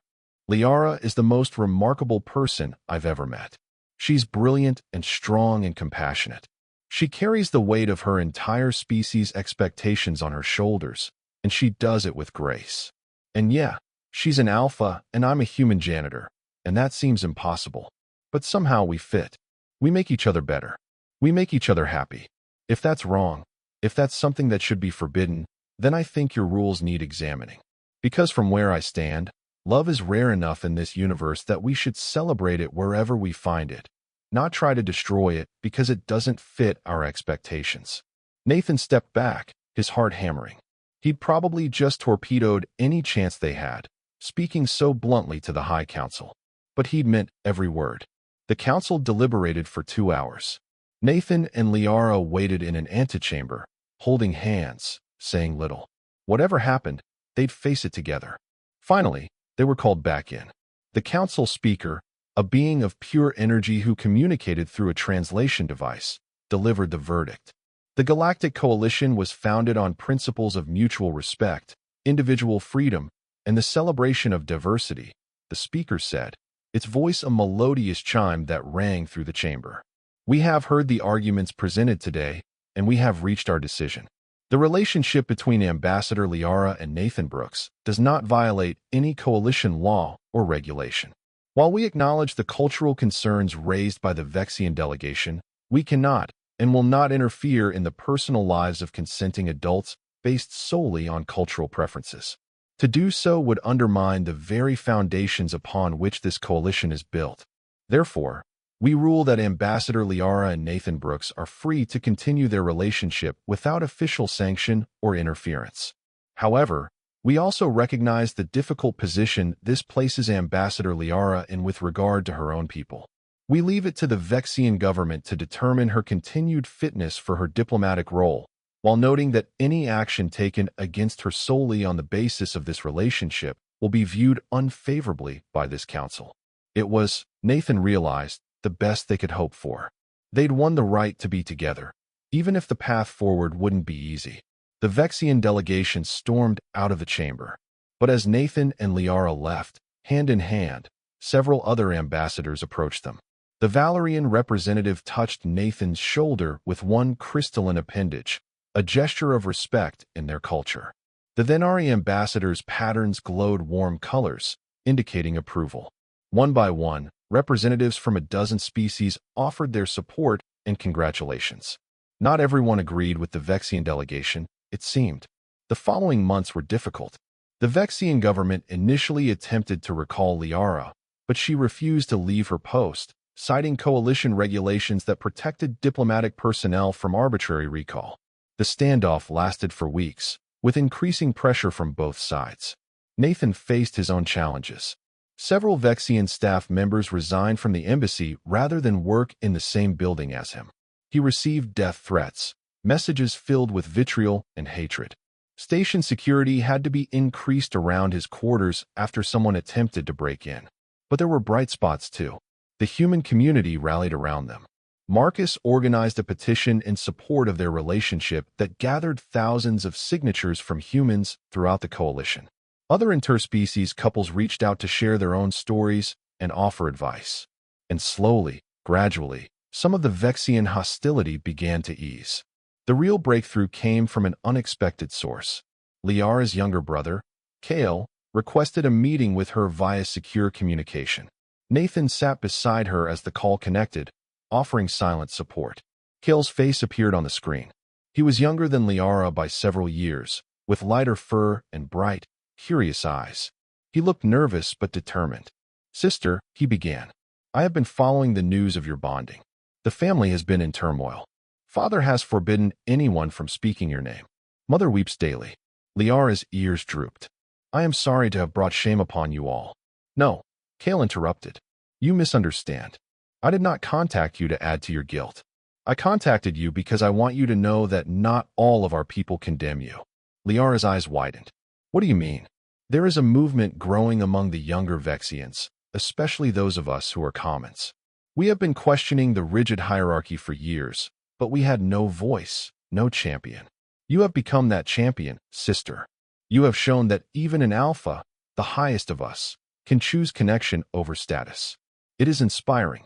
Liara is the most remarkable person I've ever met. She's brilliant and strong and compassionate. She carries the weight of her entire species' expectations on her shoulders, and she does it with grace. And yeah, she's an alpha, and I'm a human janitor, and that seems impossible. But somehow we fit. We make each other better. We make each other happy. If that's wrong, if that's something that should be forbidden, then I think your rules need examining. Because from where I stand, love is rare enough in this universe that we should celebrate it wherever we find it, not try to destroy it because it doesn't fit our expectations. Nathan stepped back, his heart hammering. He'd probably just torpedoed any chance they had, speaking so bluntly to the High Council. But he'd meant every word. The council deliberated for 2 hours. Nathan and Liara waited in an antechamber, holding hands, saying little. Whatever happened, they'd face it together. Finally, they were called back in. The council speaker, a being of pure energy who communicated through a translation device, delivered the verdict. The Galactic Coalition was founded on principles of mutual respect, individual freedom, and the celebration of diversity, the speaker said, its voice a melodious chime that rang through the chamber. We have heard the arguments presented today, and we have reached our decision. The relationship between Ambassador Liara and Nathan Brooks does not violate any coalition law or regulation. While we acknowledge the cultural concerns raised by the Vexian delegation, we cannot and will not interfere in the personal lives of consenting adults based solely on cultural preferences. To do so would undermine the very foundations upon which this coalition is built. Therefore, we rule that Ambassador Liara and Nathan Brooks are free to continue their relationship without official sanction or interference. However, we also recognize the difficult position this places Ambassador Liara in with regard to her own people. We leave it to the Vexian government to determine her continued fitness for her diplomatic role, while noting that any action taken against her solely on the basis of this relationship will be viewed unfavorably by this council. It was, Nathan realized, the best they could hope for. They'd won the right to be together, even if the path forward wouldn't be easy. The Vexian delegation stormed out of the chamber. But as Nathan and Liara left, hand in hand, several other ambassadors approached them. The Valerian representative touched Nathan's shoulder with one crystalline appendage, a gesture of respect in their culture. The Venari ambassador's patterns glowed warm colors, indicating approval. One by one, representatives from a dozen species offered their support and congratulations. Not everyone agreed with the Vexian delegation, it seemed. The following months were difficult. The Vexian government initially attempted to recall Liara, but she refused to leave her post, citing coalition regulations that protected diplomatic personnel from arbitrary recall. The standoff lasted for weeks, with increasing pressure from both sides. Nathan faced his own challenges. Several Vexian staff members resigned from the embassy rather than work in the same building as him. He received death threats, messages filled with vitriol and hatred. Station security had to be increased around his quarters after someone attempted to break in. But there were bright spots too. The human community rallied around them. Marcus organized a petition in support of their relationship that gathered thousands of signatures from humans throughout the coalition. Other interspecies couples reached out to share their own stories and offer advice. And slowly, gradually, some of the Vexian hostility began to ease. The real breakthrough came from an unexpected source. Liara's younger brother, Kale, requested a meeting with her via secure communication. Nathan sat beside her as the call connected, offering silent support. Kale's face appeared on the screen. He was younger than Liara by several years, with lighter fur and bright, curious eyes. He looked nervous but determined. "Sister," he began, "I have been following the news of your bonding. The family has been in turmoil. Father has forbidden anyone from speaking your name. Mother weeps daily." Liara's ears drooped. "I am sorry to have brought shame upon you all." "No," Kale interrupted. "You misunderstand. I did not contact you to add to your guilt. I contacted you because I want you to know that not all of our people condemn you." Liara's eyes widened. "What do you mean?" "There is a movement growing among the younger Vexians, especially those of us who are commons. We have been questioning the rigid hierarchy for years, but we had no voice, no champion. You have become that champion, sister. You have shown that even an alpha, the highest of us, can choose connection over status. It is inspiring."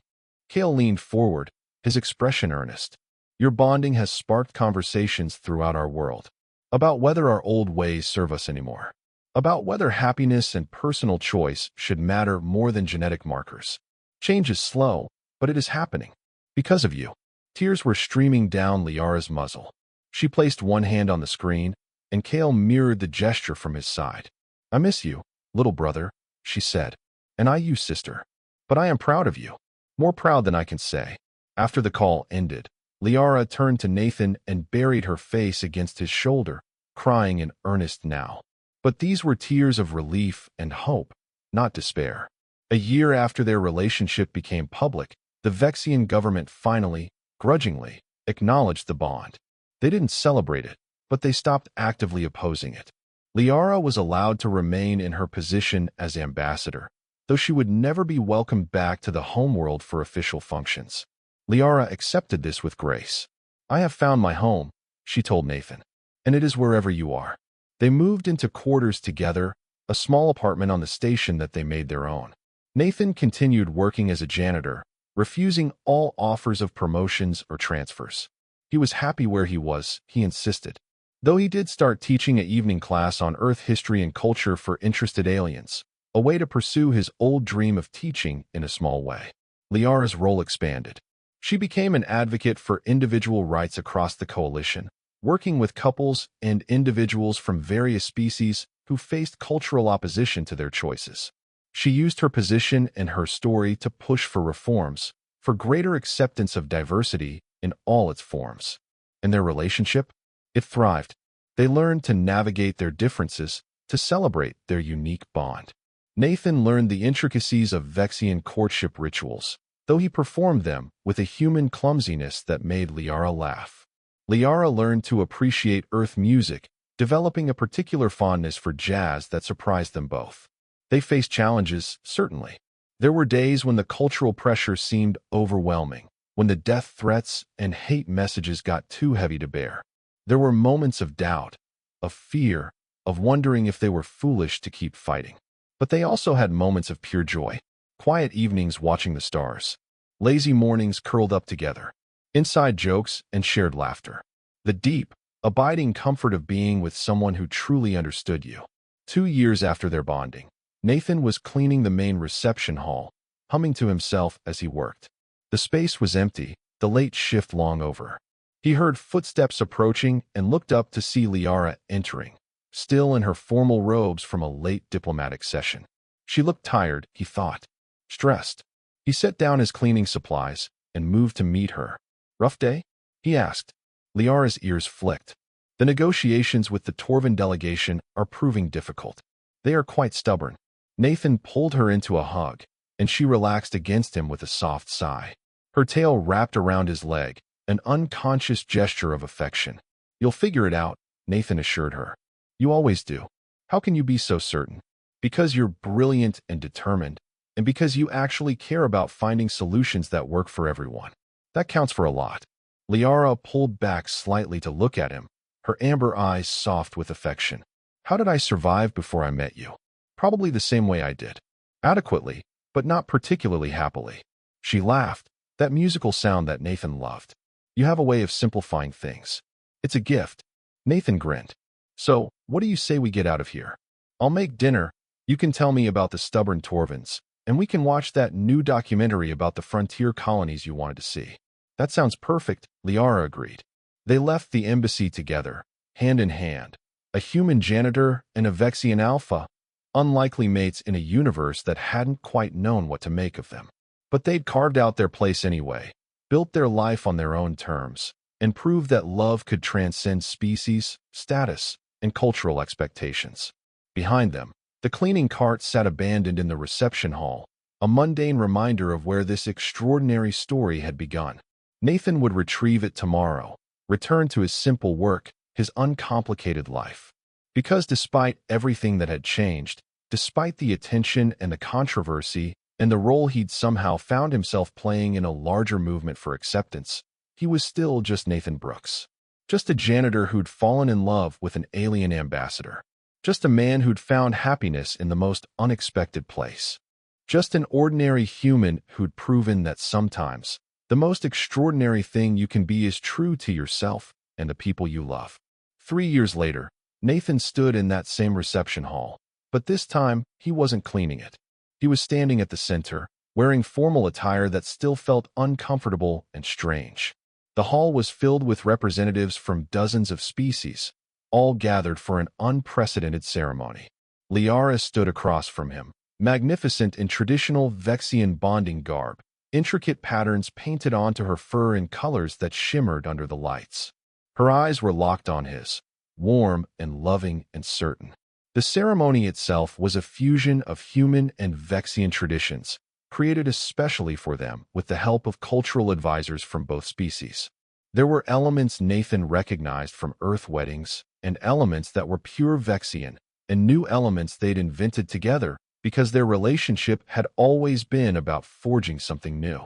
Kale leaned forward, his expression earnest. Your bonding has sparked conversations throughout our world about whether our old ways serve us anymore, about whether happiness and personal choice should matter more than genetic markers. Change is slow, but it is happening. Because of you. Tears were streaming down Liara's muzzle. She placed one hand on the screen, and Kale mirrored the gesture from his side. I miss you, little brother, she said. And I you, sister. But I am proud of you. More proud than I can say. After the call ended, Liara turned to Nathan and buried her face against his shoulder, crying in earnest now. But these were tears of relief and hope, not despair. A year after their relationship became public, the Vexian government finally, grudgingly, acknowledged the bond. They didn't celebrate it, but they stopped actively opposing it. Liara was allowed to remain in her position as ambassador, though she would never be welcomed back to the homeworld for official functions. Liara accepted this with grace. I have found my home, she told Nathan, and it is wherever you are. They moved into quarters together, a small apartment on the station that they made their own. Nathan continued working as a janitor, refusing all offers of promotions or transfers. He was happy where he was, he insisted. Though he did start teaching an evening class on Earth history and culture for interested aliens, a way to pursue his old dream of teaching in a small way. Liara's role expanded. She became an advocate for individual rights across the coalition, working with couples and individuals from various species who faced cultural opposition to their choices. She used her position and her story to push for reforms, for greater acceptance of diversity in all its forms. In their relationship, it thrived. They learned to navigate their differences, to celebrate their unique bond. Nathan learned the intricacies of Vexian courtship rituals, though he performed them with a human clumsiness that made Liara laugh. Liara learned to appreciate Earth music, developing a particular fondness for jazz that surprised them both. They faced challenges, certainly. There were days when the cultural pressure seemed overwhelming, when the death threats and hate messages got too heavy to bear. There were moments of doubt, of fear, of wondering if they were foolish to keep fighting. But they also had moments of pure joy, quiet evenings watching the stars, lazy mornings curled up together, inside jokes and shared laughter. The deep, abiding comfort of being with someone who truly understood you. 2 years after their bonding, Nathan was cleaning the main reception hall, humming to himself as he worked. The space was empty, the late shift long over. He heard footsteps approaching and looked up to see Liara entering, still in her formal robes from a late diplomatic session. She looked tired, he thought. Stressed. He set down his cleaning supplies and moved to meet her. Rough day? He asked. Liara's ears flicked. The negotiations with the Torvin delegation are proving difficult. They are quite stubborn. Nathan pulled her into a hug, and she relaxed against him with a soft sigh. Her tail wrapped around his leg, an unconscious gesture of affection. You'll figure it out, Nathan assured her. You always do. How can you be so certain? Because you're brilliant and determined, and because you actually care about finding solutions that work for everyone. That counts for a lot. Liara pulled back slightly to look at him, her amber eyes soft with affection. How did I survive before I met you? Probably the same way I did. Adequately, but not particularly happily. She laughed, that musical sound that Nathan loved. You have a way of simplifying things. It's a gift. Nathan grinned. So, what do you say we get out of here? I'll make dinner, you can tell me about the stubborn Torvins, and we can watch that new documentary about the frontier colonies you wanted to see. That sounds perfect, Liara agreed. They left the embassy together, hand in hand. A human janitor and a Vexian alpha, unlikely mates in a universe that hadn't quite known what to make of them. But they'd carved out their place anyway, built their life on their own terms, and proved that love could transcend species, status, and cultural expectations. Behind them, the cleaning cart sat abandoned in the reception hall, a mundane reminder of where this extraordinary story had begun. Nathan would retrieve it tomorrow, return to his simple work, his uncomplicated life. Because despite everything that had changed, despite the attention and the controversy and the role he'd somehow found himself playing in a larger movement for acceptance, he was still just Nathan Brooks. Just a janitor who'd fallen in love with an alien ambassador. Just a man who'd found happiness in the most unexpected place. Just an ordinary human who'd proven that sometimes The most extraordinary thing you can be is true to yourself and the people you love. 3 years later, Nathan stood in that same reception hall, but this time he wasn't cleaning it. He was standing at the center, wearing formal attire that still felt uncomfortable and strange. The hall was filled with representatives from dozens of species, all gathered for an unprecedented ceremony. Liara stood across from him, magnificent in traditional Vexian bonding garb, intricate patterns painted onto her fur in colors that shimmered under the lights. Her eyes were locked on his, warm and loving and certain. The ceremony itself was a fusion of human and Vexian traditions, created especially for them with the help of cultural advisors from both species. There were elements Nathan recognized from Earth weddings, and elements that were pure Vexian, and new elements they'd invented together because their relationship had always been about forging something new.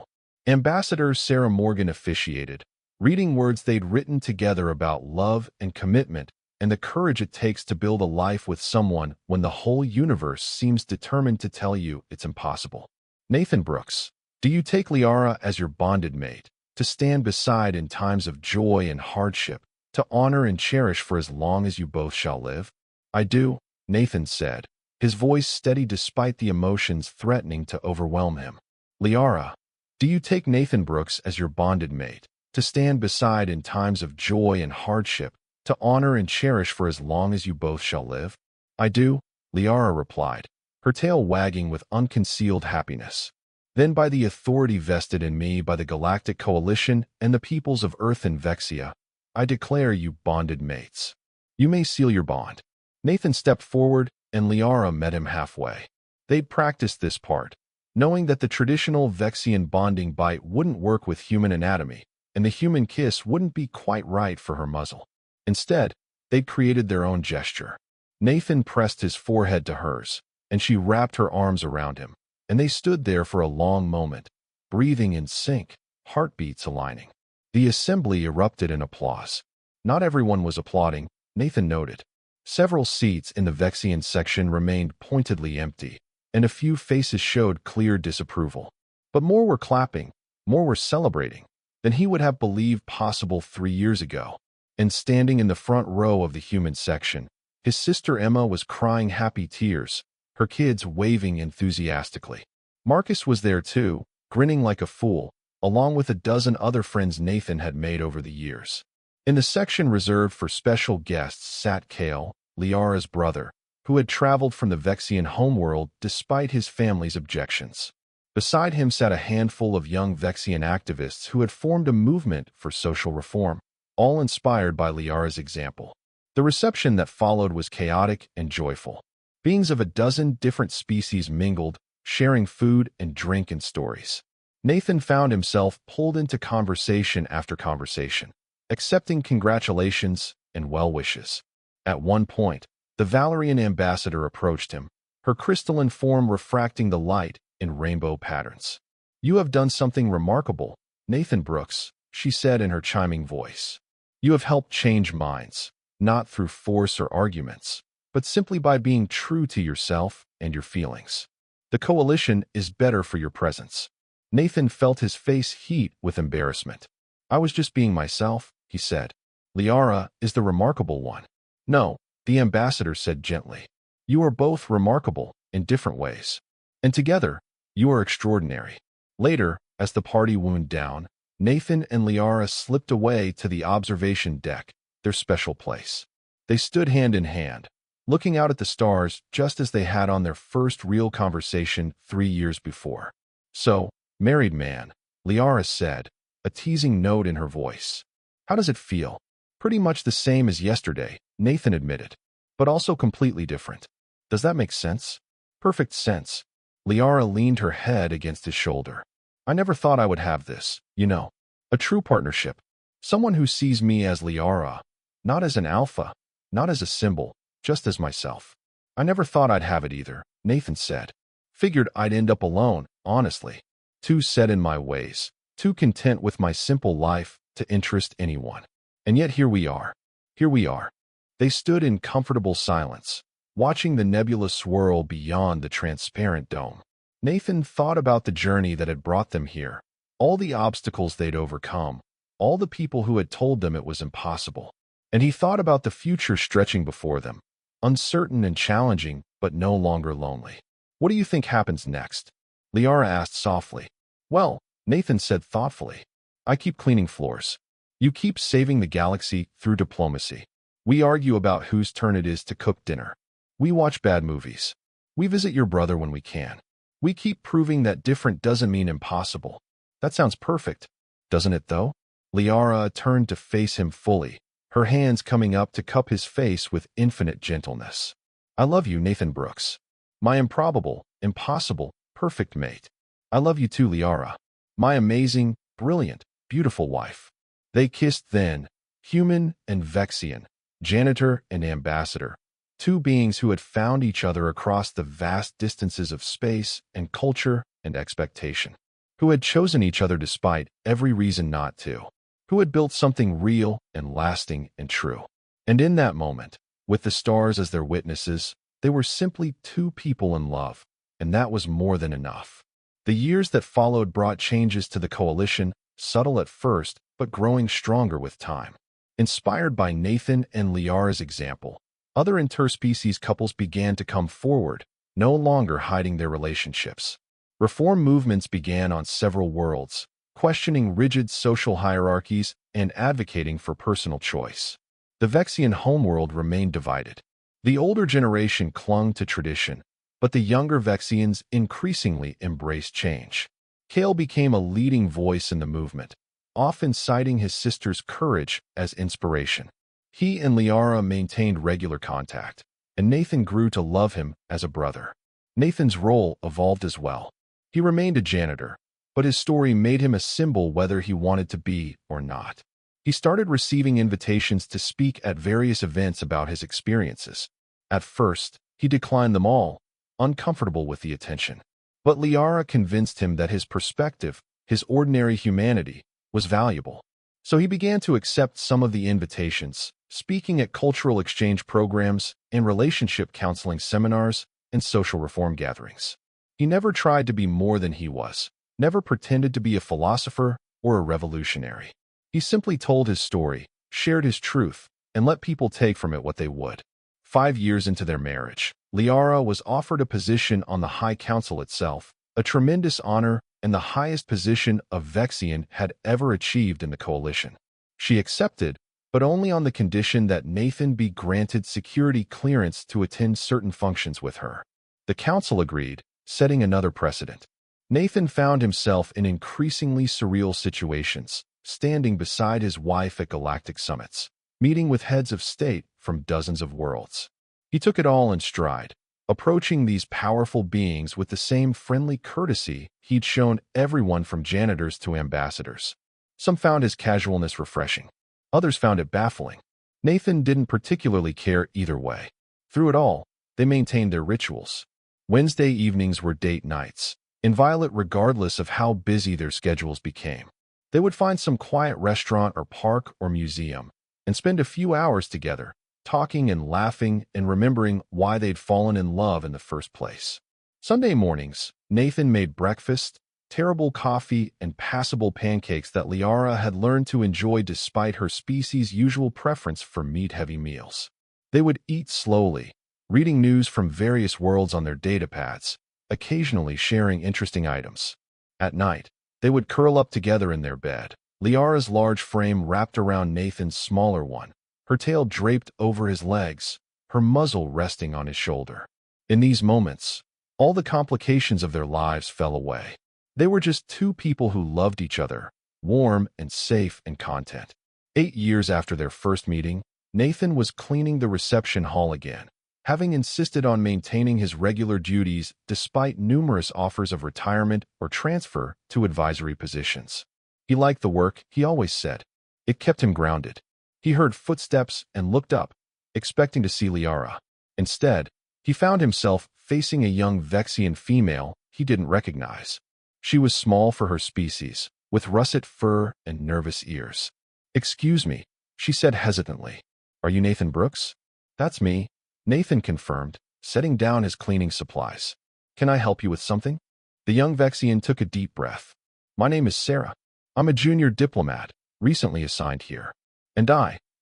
Ambassador Sarah Morgan officiated, reading words they'd written together about love and commitment and the courage it takes to build a life with someone when the whole universe seems determined to tell you it's impossible. Nathan Brooks, do you take Liara as your bonded mate, to stand beside in times of joy and hardship, to honor and cherish for as long as you both shall live? I do, Nathan said, his voice steady despite the emotions threatening to overwhelm him. Liara, do you take Nathan Brooks as your bonded mate, to stand beside in times of joy and hardship, to honor and cherish for as long as you both shall live? I do, Liara replied, her tail wagging with unconcealed happiness. Then by the authority vested in me by the Galactic Coalition and the peoples of Earth and Vexia, I declare you bonded mates. You may seal your bond. Nathan stepped forward, and Liara met him halfway. They'd practiced this part, knowing that the traditional Vexian bonding bite wouldn't work with human anatomy, and the human kiss wouldn't be quite right for her muzzle. Instead, they'd created their own gesture. Nathan pressed his forehead to hers, and she wrapped her arms around him, and they stood there for a long moment, breathing in sync, heartbeats aligning. The assembly erupted in applause. Not everyone was applauding, Nathan noted. Several seats in the Vexian section remained pointedly empty, and a few faces showed clear disapproval. But more were clapping, more were celebrating than he would have believed possible 3 years ago. And standing in the front row of the human section, his sister Emma was crying happy tears, her kids waving enthusiastically. Marcus was there too, grinning like a fool, along with a dozen other friends Nathan had made over the years. In the section reserved for special guests sat Kale, Liara's brother, who had traveled from the Vexian homeworld despite his family's objections. Beside him sat a handful of young Vexian activists who had formed a movement for social reform, all inspired by Liara's example. The reception that followed was chaotic and joyful. Beings of a dozen different species mingled, sharing food and drink and stories. Nathan found himself pulled into conversation after conversation, accepting congratulations and well wishes. At one point, the Valerian ambassador approached him, her crystalline form refracting the light in rainbow patterns. You have done something remarkable, Nathan Brooks, she said in her chiming voice. You have helped change minds, not through force or arguments, but simply by being true to yourself and your feelings. The coalition is better for your presence. Nathan felt his face heat with embarrassment. I was just being myself, he said. Liara is the remarkable one. No, the ambassador said gently. You are both remarkable in different ways. And together, you are extraordinary. Later, as the party wound down, Nathan and Liara slipped away to the observation deck, their special place. They stood hand in hand, looking out at the stars just as they had on their first real conversation 3 years before. So, married man, Liara said, a teasing note in her voice. How does it feel? Pretty much the same as yesterday, Nathan admitted, but also completely different. Does that make sense? Perfect sense. Liara leaned her head against his shoulder. I never thought I would have this, you know. A true partnership. Someone who sees me as Liara, not as an alpha, not as a symbol, just as myself. I never thought I'd have it either, Nathan said. Figured I'd end up alone, honestly. Too set in my ways, too content with my simple life to interest anyone. And yet here we are. Here we are. They stood in comfortable silence, watching the nebula swirl beyond the transparent dome. Nathan thought about the journey that had brought them here, all the obstacles they'd overcome, all the people who had told them it was impossible. And he thought about the future stretching before them, uncertain and challenging, but no longer lonely. What do you think happens next? Liara asked softly. Well, Nathan said thoughtfully, I keep cleaning floors. You keep saving the galaxy through diplomacy. We argue about whose turn it is to cook dinner. We watch bad movies. We visit your brother when we can. We keep proving that different doesn't mean impossible. That sounds perfect, doesn't it though? Liara turned to face him fully, her hands coming up to cup his face with infinite gentleness. I love you, Nathan Brooks. My improbable, impossible, perfect mate. I love you too, Liara. My amazing, brilliant, beautiful wife. They kissed then, human and Vexian, janitor and ambassador, two beings who had found each other across the vast distances of space and culture and expectation, who had chosen each other despite every reason not to, who had built something real and lasting and true. And in that moment, with the stars as their witnesses, they were simply two people in love, and that was more than enough. The years that followed brought changes to the coalition, subtle at first, but growing stronger with time. Inspired by Nathan and Liara's example, other interspecies couples began to come forward, no longer hiding their relationships. Reform movements began on several worlds, questioning rigid social hierarchies and advocating for personal choice. The Vexian homeworld remained divided. The older generation clung to tradition, but the younger Vexians increasingly embraced change. Kale became a leading voice in the movement, often citing his sister's courage as inspiration. He and Liara maintained regular contact, and Nathan grew to love him as a brother. Nathan's role evolved as well. He remained a janitor, but his story made him a symbol whether he wanted to be or not. He started receiving invitations to speak at various events about his experiences. At first, he declined them all, uncomfortable with the attention. But Liara convinced him that his perspective, his ordinary humanity, was valuable. So he began to accept some of the invitations, speaking at cultural exchange programs and relationship counseling seminars and social reform gatherings. He never tried to be more than he was, never pretended to be a philosopher or a revolutionary. He simply told his story, shared his truth, and let people take from it what they would. 5 years into their marriage, Liara was offered a position on the High Council itself, a tremendous honor and the highest position a Vexian had ever achieved in the coalition. She accepted, but only on the condition that Nathan be granted security clearance to attend certain functions with her. The council agreed, setting another precedent. Nathan found himself in increasingly surreal situations, standing beside his wife at galactic summits, meeting with heads of state from dozens of worlds. He took it all in stride, approaching these powerful beings with the same friendly courtesy he'd shown everyone from janitors to ambassadors. Some found his casualness refreshing. Others found it baffling. Nathan didn't particularly care either way. Through it all, they maintained their rituals. Wednesday evenings were date nights, inviolate regardless of how busy their schedules became. They would find some quiet restaurant or park or museum and spend a few hours together, talking and laughing and remembering why they'd fallen in love in the first place. Sunday mornings, Nathan made breakfast, terrible coffee, and passable pancakes that Liara had learned to enjoy despite her species' usual preference for meat-heavy meals. They would eat slowly, reading news from various worlds on their datapads, occasionally sharing interesting items. At night, they would curl up together in their bed, Liara's large frame wrapped around Nathan's smaller one, her tail draped over his legs, her muzzle resting on his shoulder. In these moments, all the complications of their lives fell away. They were just two people who loved each other, warm and safe and content. 8 years after their first meeting, Nathan was cleaning the reception hall again, having insisted on maintaining his regular duties despite numerous offers of retirement or transfer to advisory positions. He liked the work, he always said. It kept him grounded. He heard footsteps and looked up, expecting to see Liara. Instead, he found himself facing a young Vexian female he didn't recognize. She was small for her species, with russet fur and nervous ears. "Excuse me," she said hesitantly. "Are you Nathan Brooks?" "That's me," Nathan confirmed, setting down his cleaning supplies. "Can I help you with something?" The young Vexian took a deep breath. My name is Sarah. I'm a junior diplomat, recently assigned here. And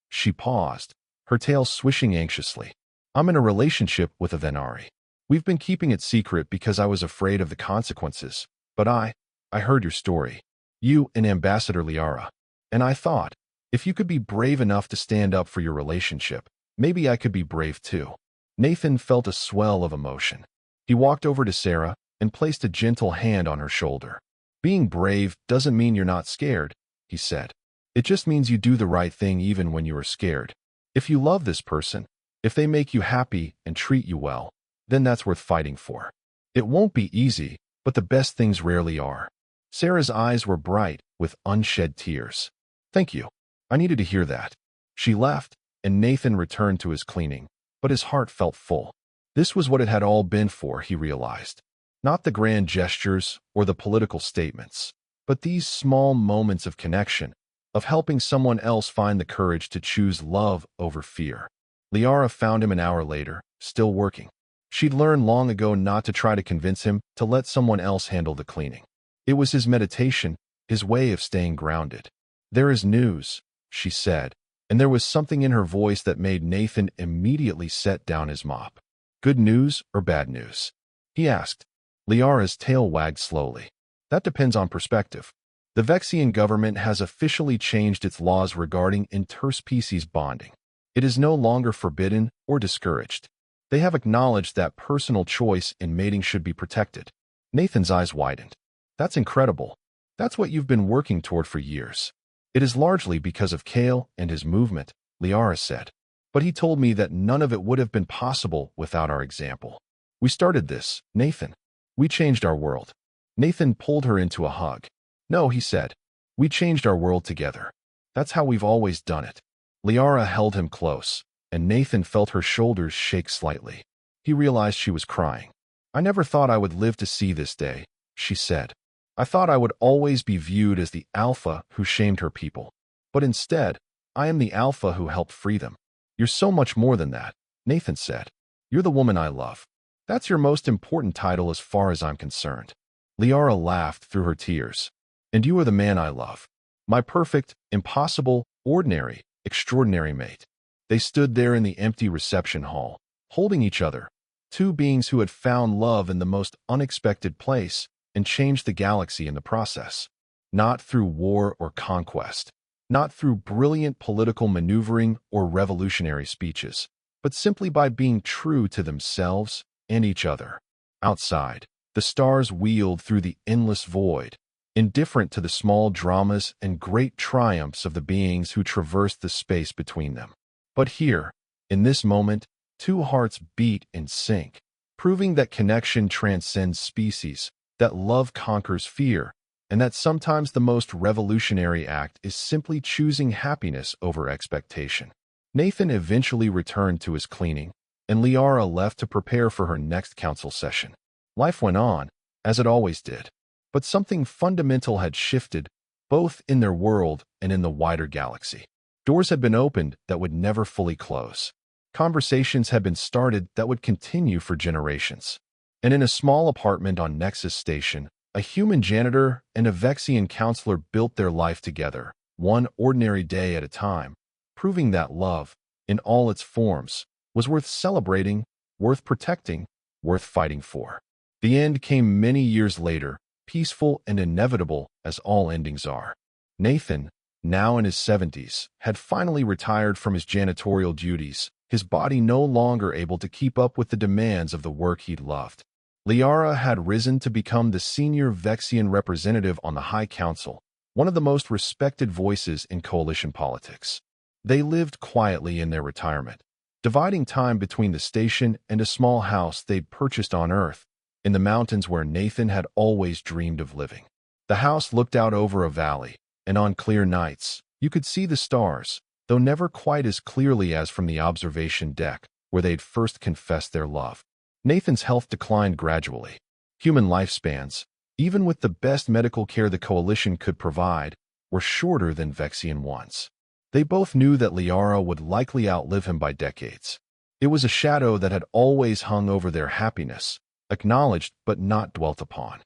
she paused, her tail swishing anxiously. I'm in a relationship with a Venari. We've been keeping it secret because I was afraid of the consequences. But I heard your story. You and Ambassador Liara. And I thought, if you could be brave enough to stand up for your relationship, maybe I could be brave too. Nathan felt a swell of emotion. He walked over to Sarah and placed a gentle hand on her shoulder. Being brave doesn't mean you're not scared, he said. It just means you do the right thing even when you are scared. If you love this person, if they make you happy and treat you well, then that's worth fighting for. It won't be easy, but the best things rarely are. Sarah's eyes were bright with unshed tears. Thank you. I needed to hear that. She left, and Nathan returned to his cleaning, but his heart felt full. This was what it had all been for, he realized. Not the grand gestures or the political statements, but these small moments of connection, of helping someone else find the courage to choose love over fear. Liara found him an hour later, still working. She'd learned long ago not to try to convince him to let someone else handle the cleaning. It was his meditation, his way of staying grounded. There is news, she said, and there was something in her voice that made Nathan immediately set down his mop. Good news or bad news? He asked. Liara's tail wagged slowly. That depends on perspective. The Vexian government has officially changed its laws regarding interspecies bonding. It is no longer forbidden or discouraged. They have acknowledged that personal choice in mating should be protected. Nathan's eyes widened. That's incredible. That's what you've been working toward for years. It is largely because of Kale and his movement, Liara said. But he told me that none of it would have been possible without our example. We started this, Nathan. We changed our world. Nathan pulled her into a hug. No, he said. We changed our world together. That's how we've always done it. Liara held him close, and Nathan felt her shoulders shake slightly. He realized she was crying. I never thought I would live to see this day, she said. I thought I would always be viewed as the alpha who shamed her people. But instead, I am the alpha who helped free them. You're so much more than that, Nathan said. You're the woman I love. That's your most important title as far as I'm concerned. Liara laughed through her tears. And you are the man I love. My perfect, impossible, ordinary, extraordinary mate. They stood there in the empty reception hall, holding each other. Two beings who had found love in the most unexpected place and changed the galaxy in the process. Not through war or conquest. Not through brilliant political maneuvering or revolutionary speeches, but simply by being true to themselves and each other. Outside, the stars wheeled through the endless void, indifferent to the small dramas and great triumphs of the beings who traversed the space between them. But here, in this moment, two hearts beat in sync, proving that connection transcends species, that love conquers fear, and that sometimes the most revolutionary act is simply choosing happiness over expectation. Nathan eventually returned to his cleaning, and Liara left to prepare for her next council session. Life went on, as it always did, but something fundamental had shifted, both in their world and in the wider galaxy. Doors had been opened that would never fully close. Conversations had been started that would continue for generations. And in a small apartment on Nexus Station, a human janitor and a Vexian counselor built their life together, one ordinary day at a time, proving that love, in all its forms, was worth celebrating, worth protecting, worth fighting for. The end came many years later, peaceful and inevitable as all endings are. Nathan, now in his 70s, had finally retired from his janitorial duties, his body no longer able to keep up with the demands of the work he'd loved. Liara had risen to become the senior Vexian representative on the High Council, one of the most respected voices in coalition politics. They lived quietly in their retirement, dividing time between the station and a small house they'd purchased on Earth, in the mountains where Nathan had always dreamed of living. The house looked out over a valley, and on clear nights, you could see the stars, though never quite as clearly as from the observation deck, where they'd first confessed their love. Nathan's health declined gradually. Human lifespans, even with the best medical care the Coalition could provide, were shorter than Vexian ones. They both knew that Liara would likely outlive him by decades. It was a shadow that had always hung over their happiness, acknowledged but not dwelt upon.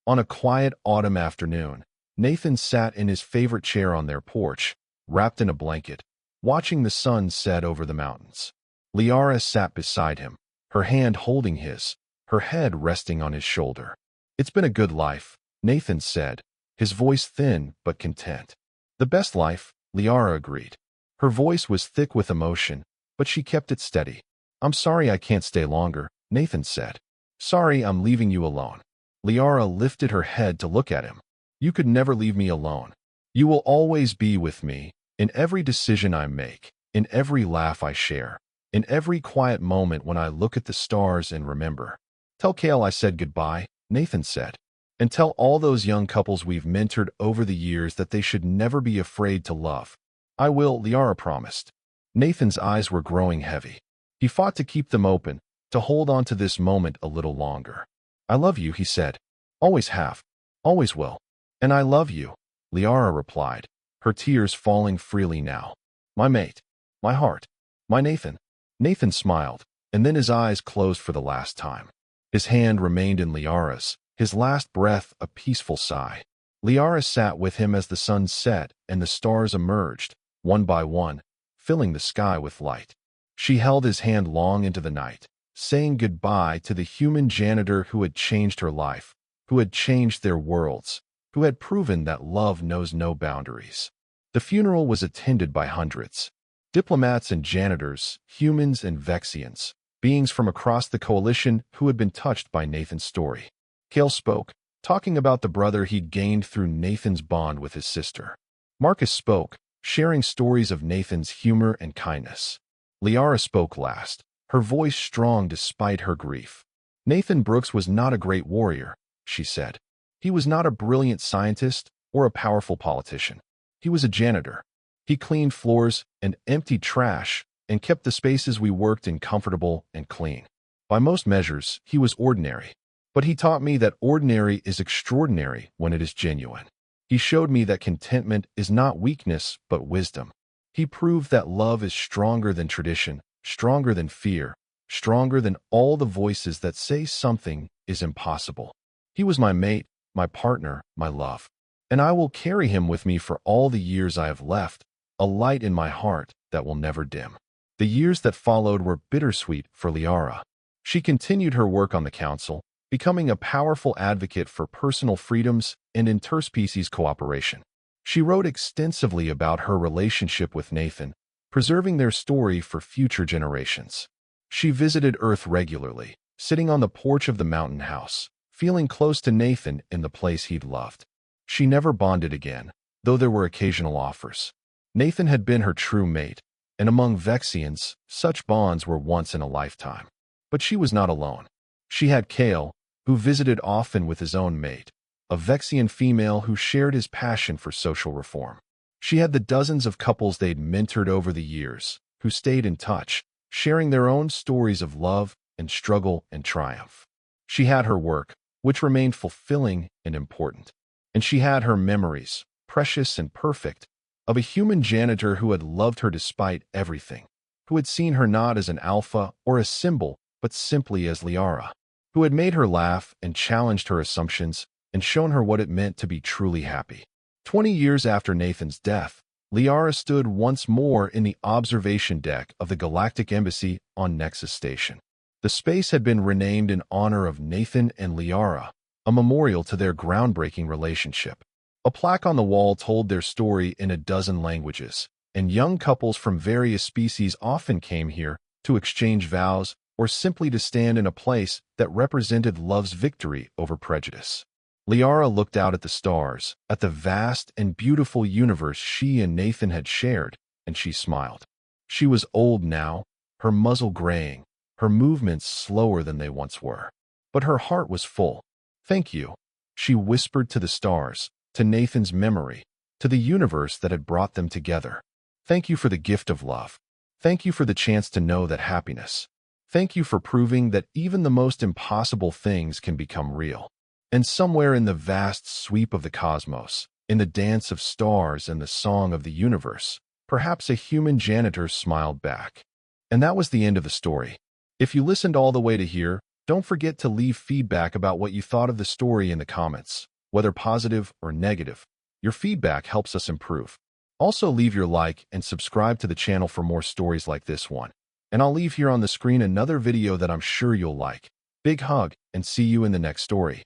On a quiet autumn afternoon, Nathan sat in his favorite chair on their porch, wrapped in a blanket, watching the sun set over the mountains. Liara sat beside him, her hand holding his, her head resting on his shoulder. "It's been a good life," Nathan said, his voice thin but content. "The best life," Liara agreed. Her voice was thick with emotion, but she kept it steady. "I'm sorry I can't stay longer," Nathan said. "Sorry I'm leaving you alone." Liara lifted her head to look at him. "You could never leave me alone. You will always be with me, in every decision I make, in every laugh I share, in every quiet moment when I look at the stars and remember." "Tell Kale I said goodbye," Nathan said. "And tell all those young couples we've mentored over the years that they should never be afraid to love." "I will," Liara promised. Nathan's eyes were growing heavy. He fought to keep them open, to hold on to this moment a little longer. "I love you," he said. "Always have. Always will." "And I love you," Liara replied, her tears falling freely now. "My mate. My heart. My Nathan." Nathan smiled, and then his eyes closed for the last time. His hand remained in Liara's, his last breath a peaceful sigh. Liara sat with him as the sun set and the stars emerged, one by one, filling the sky with light. She held his hand long into the night, saying goodbye to the human janitor who had changed her life, who had changed their worlds, who had proven that love knows no boundaries. The funeral was attended by hundreds. Diplomats and janitors, humans and Vexians, beings from across the coalition who had been touched by Nathan's story. Kale spoke, talking about the brother he'd gained through Nathan's bond with his sister. Marcus spoke, sharing stories of Nathan's humor and kindness. Liara spoke last, her voice strong despite her grief. "Nathan Brooks was not a great warrior," she said. "He was not a brilliant scientist or a powerful politician. He was a janitor. He cleaned floors and emptied trash and kept the spaces we worked in comfortable and clean. By most measures, he was ordinary. But he taught me that ordinary is extraordinary when it is genuine. He showed me that contentment is not weakness but wisdom. He proved that love is stronger than tradition, stronger than fear, stronger than all the voices that say something is impossible. He was my mate, my partner, my love. And I will carry him with me for all the years I have left, a light in my heart that will never dim." The years that followed were bittersweet for Liara. She continued her work on the council, becoming a powerful advocate for personal freedoms and interspecies cooperation. She wrote extensively about her relationship with Nathan, preserving their story for future generations. She visited Earth regularly, sitting on the porch of the mountain house, feeling close to Nathan in the place he'd loved. She never bonded again, though there were occasional offers. Nathan had been her true mate, and among Vexians, such bonds were once in a lifetime. But she was not alone. She had Kale, who visited often with his own mate, a Vexian female who shared his passion for social reform. She had the dozens of couples they'd mentored over the years, who stayed in touch, sharing their own stories of love and struggle and triumph. She had her work, which remained fulfilling and important. And she had her memories, precious and perfect, of a human janitor who had loved her despite everything, who had seen her not as an alpha or a symbol, but simply as Liara, who had made her laugh and challenged her assumptions and shown her what it meant to be truly happy. 20 years after Nathan's death, Liara stood once more in the observation deck of the Galactic Embassy on Nexus Station. The space had been renamed in honor of Nathan and Liara, a memorial to their groundbreaking relationship. A plaque on the wall told their story in a dozen languages, and young couples from various species often came here to exchange vows or simply to stand in a place that represented love's victory over prejudice. Liara looked out at the stars, at the vast and beautiful universe she and Nathan had shared, and she smiled. She was old now, her muzzle graying, her movements slower than they once were. But her heart was full. "Thank you," she whispered to the stars, to Nathan's memory, to the universe that had brought them together. "Thank you for the gift of love. Thank you for the chance to know that happiness. Thank you for proving that even the most impossible things can become real." And somewhere in the vast sweep of the cosmos, in the dance of stars and the song of the universe, perhaps a human janitor smiled back. And that was the end of the story. If you listened all the way to here, don't forget to leave feedback about what you thought of the story in the comments, whether positive or negative. Your feedback helps us improve. Also, leave your like and subscribe to the channel for more stories like this one. And I'll leave here on the screen another video that I'm sure you'll like. Big hug, and see you in the next story.